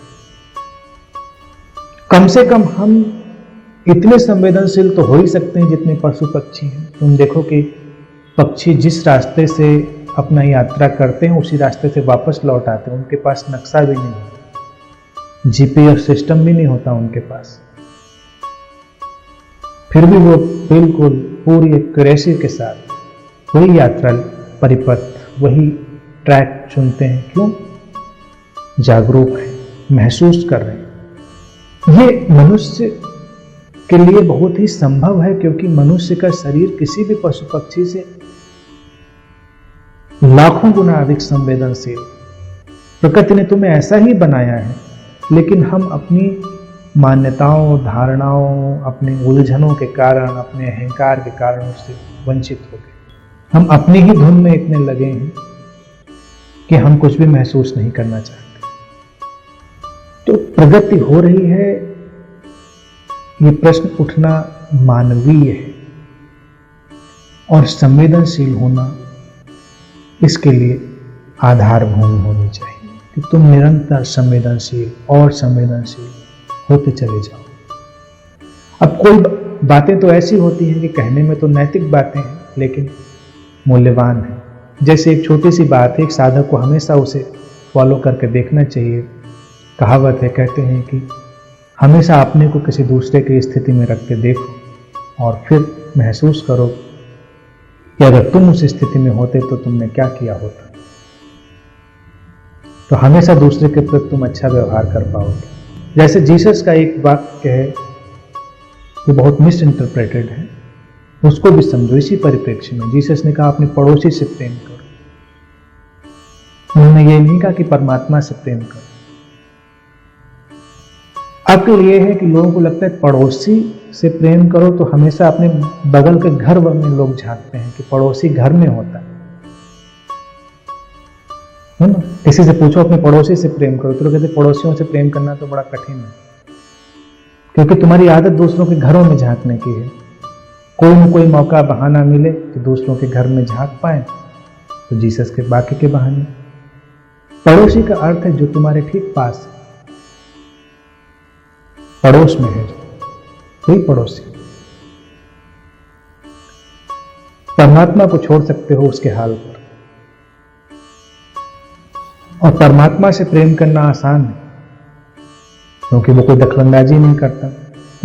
कम से कम हम इतने संवेदनशील तो हो ही सकते हैं जितने पशु पक्षी हैं। तुम देखो कि पक्षी जिस रास्ते से अपना यात्रा करते हैं उसी रास्ते से वापस लौट आते हैं। उनके पास नक्शा भी नहीं होता, जीपीएस सिस्टम भी नहीं होता उनके पास, फिर भी वो बिल्कुल पूरी एक्यूरेसी के साथ वही यात्रा परिपथ, वही ट्रैक चुनते हैं। क्यों? जागरूक है, महसूस कर रहे हैं। ये मनुष्य के लिए बहुत ही संभव है, क्योंकि मनुष्य का शरीर किसी भी पशु पक्षी से लाखों गुना अधिक संवेदनशील। प्रकृति ने तुम्हें ऐसा ही बनाया है, लेकिन हम अपनी मान्यताओं, धारणाओं, अपने उलझनों के कारण, अपने अहंकार के कारण उससे वंचित हो गए। हम अपनी ही धुन में इतने लगे हैं कि हम कुछ भी महसूस नहीं करना चाहते। तो प्रगति हो रही है, ये प्रश्न उठना मानवीय है, और संवेदनशील होना इसके लिए आधार भूमि होनी चाहिए कि तुम निरंतर संवेदनशील और संवेदनशील होते चले जाओ। अब कोई बातें तो ऐसी होती हैं कि कहने में तो नैतिक बातें हैं, लेकिन मूल्यवान है। जैसे एक छोटी सी बात है, एक साधक को हमेशा उसे फॉलो करके देखना चाहिए। कहावत है, कहते हैं कि हमेशा अपने को किसी दूसरे की स्थिति में रख के देखो और फिर महसूस करो कि अगर तुम उस स्थिति में होते तो तुमने क्या किया होता। तो हमेशा दूसरे के प्रति तुम अच्छा व्यवहार कर पाओगे। जैसे जीसस का एक वाक्य है, ये बहुत मिस इंटरप्रेटेड है, उसको भी समझो इसी परिप्रेक्ष्य में। जीसस ने कहा अपने पड़ोसी से प्रेम करो। उन्होंने ये नहीं कहा कि परमात्मा से प्रेम करो। अक्ल ये है कि लोगों को लगता है पड़ोसी से प्रेम करो तो हमेशा अपने बगल के घर में लोग झांकते हैं कि पड़ोसी घर में होता है ना। किसी से पूछो अपने पड़ोसी से प्रेम करो तो लोग कहते पड़ोसियों से प्रेम करना तो बड़ा कठिन है, क्योंकि तुम्हारी आदत दूसरों के घरों में झांकने की है। कोई न कोई मौका बहाना मिले कि दूसरों के घर में झांक पाए, तो जीसस के बाकी के बहाने। पड़ोसी का अर्थ है जो तुम्हारे ठीक पास है, पड़ोस में है, वही पड़ोसी। परमात्मा को छोड़ सकते हो उसके हाल पर, और परमात्मा से प्रेम करना आसान है, क्योंकि वो कोई दखलंदाजी नहीं करता,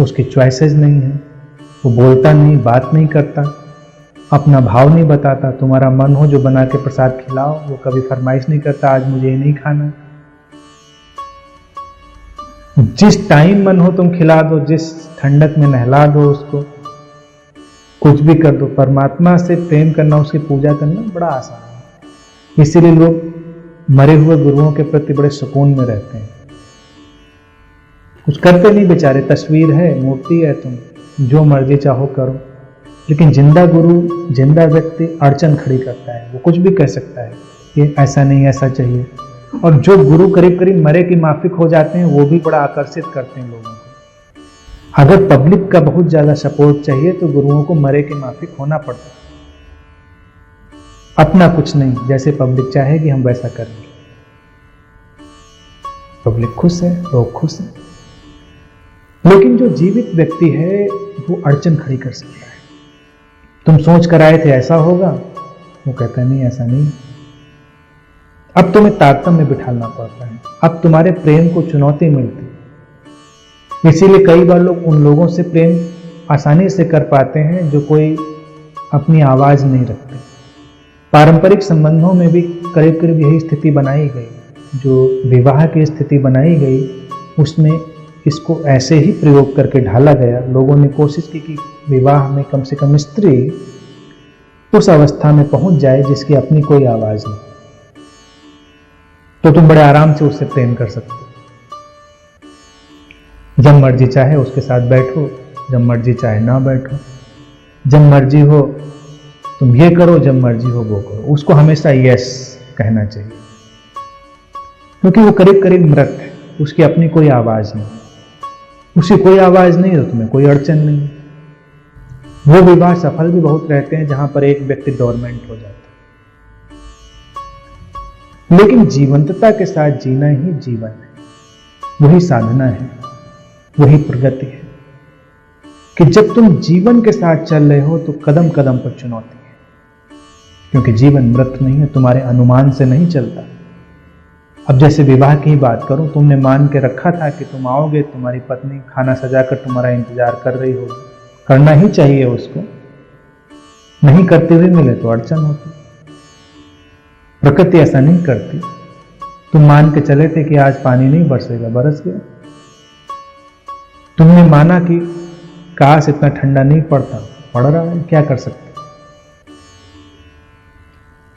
उसकी चॉइसेस नहीं है, वो बोलता नहीं, बात नहीं करता, अपना भाव नहीं बताता। तुम्हारा मन हो जो बना के प्रसाद खिलाओ, वो कभी फरमाइश नहीं करता आज मुझे ये नहीं खाना। जिस टाइम मन हो तुम खिला दो, जिस ठंडक में नहला दो उसको, कुछ भी कर दो। परमात्मा से प्रेम करना, उसकी पूजा करना बड़ा आसान है। इसीलिए लोग मरे हुए गुरुओं के प्रति बड़े सुकून में रहते हैं। कुछ करते नहीं बेचारे, तस्वीर है, मूर्ति है, तुम जो मर्जी चाहो करो। लेकिन जिंदा गुरु, जिंदा व्यक्ति अड़चन खड़ी करता है, वो कुछ भी कह सकता है, ये ऐसा नहीं, ऐसा चाहिए। और जो गुरु करीब करीब मरे की माफिक हो जाते हैं, वो भी बड़ा आकर्षित करते हैं लोगों को। अगर पब्लिक का बहुत ज्यादा सपोर्ट चाहिए तो गुरुओं को मरे की माफिक होना पड़ता है। अपना कुछ नहीं, जैसे पब्लिक चाहेगी हम वैसा करेंगे। पब्लिक खुश है, लोग खुश हैं। लेकिन जो जीवित व्यक्ति है वो अड़चन खड़ी कर सकता है। तुम सोच कर आए थे ऐसा होगा, वो कहता नहीं ऐसा नहीं। अब तुम्हें तारतम्य बिठाना पड़ता है, अब तुम्हारे प्रेम को चुनौती मिलती। इसीलिए कई बार लोग उन लोगों से प्रेम आसानी से कर पाते हैं जो कोई अपनी आवाज नहीं रखते। पारंपरिक संबंधों में भी करीब करीब यही स्थिति बनाई गई। जो विवाह की स्थिति बनाई गई उसमें इसको ऐसे ही प्रयोग करके ढाला गया। लोगों ने कोशिश की कि विवाह में कम से कम स्त्री उस अवस्था में पहुंच जाए जिसकी अपनी कोई आवाज नहीं, तो तुम बड़े आराम से उससे प्रेम कर सकते हो। जब मर्जी चाहे उसके साथ बैठो, जब मर्जी चाहे ना बैठो, जब मर्जी हो तुम ये करो, जब मर्जी हो वो करो। उसको हमेशा यस कहना चाहिए, क्योंकि वो करीब करीब मृत है, उसकी अपनी कोई आवाज नहीं। उसकी कोई आवाज नहीं तो तुम्हें कोई अड़चन नहीं। वो विवाह सफल भी बहुत रहते हैं जहां पर एक व्यक्ति डोरमेंट हो जाता है। लेकिन जीवंतता के साथ जीना ही जीवन है, वही साधना है, वही प्रगति है। कि जब तुम जीवन के साथ चल रहे हो तो कदम कदम पर चुनौती है, क्योंकि जीवन मृत नहीं है, तुम्हारे अनुमान से नहीं चलता। अब जैसे विवाह की बात करूं, तुमने मान के रखा था कि तुम आओगे, तुम्हारी पत्नी खाना सजाकर तुम्हारा इंतजार कर रही होगी, करना ही चाहिए उसको। नहीं करते हुए मिले तो अड़चन होती। प्रकृति ऐसा नहीं करती। तुम मान के चले थे कि आज पानी नहीं बरसेगा, बरस गया। तुमने माना कि काश इतना ठंडा नहीं पड़ता, पड़ रहा है, क्या कर सकते।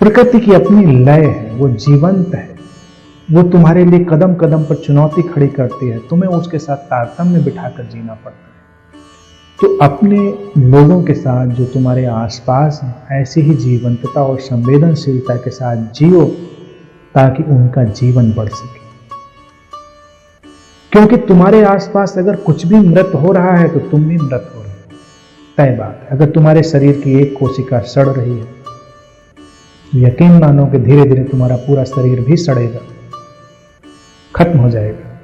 प्रकृति की अपनी लय है, वो जीवंत है, वो तुम्हारे लिए कदम कदम पर चुनौती खड़ी करती है। तुम्हें उसके साथ तारतम्य बिठाकर जीना पड़ता है। तो अपने लोगों के साथ जो तुम्हारे आसपास हैं, ऐसी ही जीवंतता और संवेदनशीलता के साथ जियो ताकि उनका जीवन बढ़ सके। क्योंकि तुम्हारे आसपास अगर कुछ भी मृत हो रहा है तो तुम भी मृत हो रहे हो, तय बात है। अगर तुम्हारे शरीर की एक कोशिका सड़ रही है, यकीन मानो कि धीरे धीरे तुम्हारा पूरा शरीर भी सड़ेगा, खत्म हो जाएगा।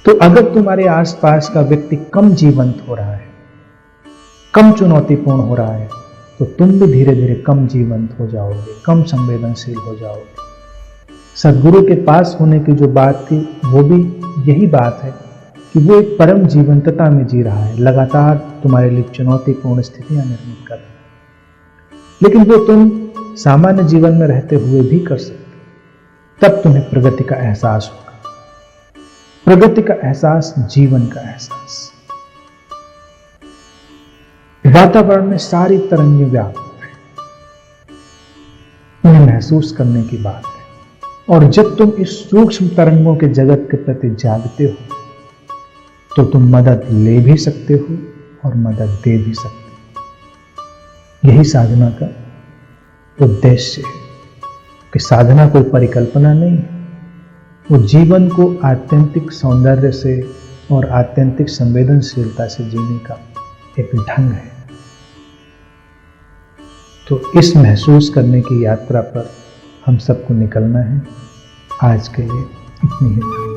तो अगर तुम्हारे आसपास का व्यक्ति कम जीवंत हो रहा है, कम चुनौतीपूर्ण हो रहा है, तो तुम भी धीरे धीरे कम जीवंत हो जाओगे, कम संवेदनशील हो जाओगे। सदगुरु के पास होने की जो बात थी वो भी यही बात है कि वो एक परम जीवंतता में जी रहा है, लगातार तुम्हारे लिए चुनौतीपूर्ण स्थितियां निर्मित कर रहा है। लेकिन वो तुम सामान्य जीवन में रहते हुए भी कर सकते, तब तुम्हें प्रगति का एहसास होगा। प्रगति का एहसास, जीवन का एहसास। वातावरण में सारी तरंगें व्याप्त हैं, उन्हें महसूस करने की बात है। और जब तुम इस सूक्ष्म तरंगों के जगत के प्रति जागते हो तो तुम मदद ले भी सकते हो और मदद दे भी सकते हो। यही साधना का उद्देश्य है कि साधना कोई परिकल्पना नहीं है, वो जीवन को आत्यंतिक सौंदर्य से, और आत्यंतिक संवेदनशीलता से जीने का एक ढंग है। तो इस महसूस करने की यात्रा पर हम सबको निकलना है। आज के लिए इतनी ही।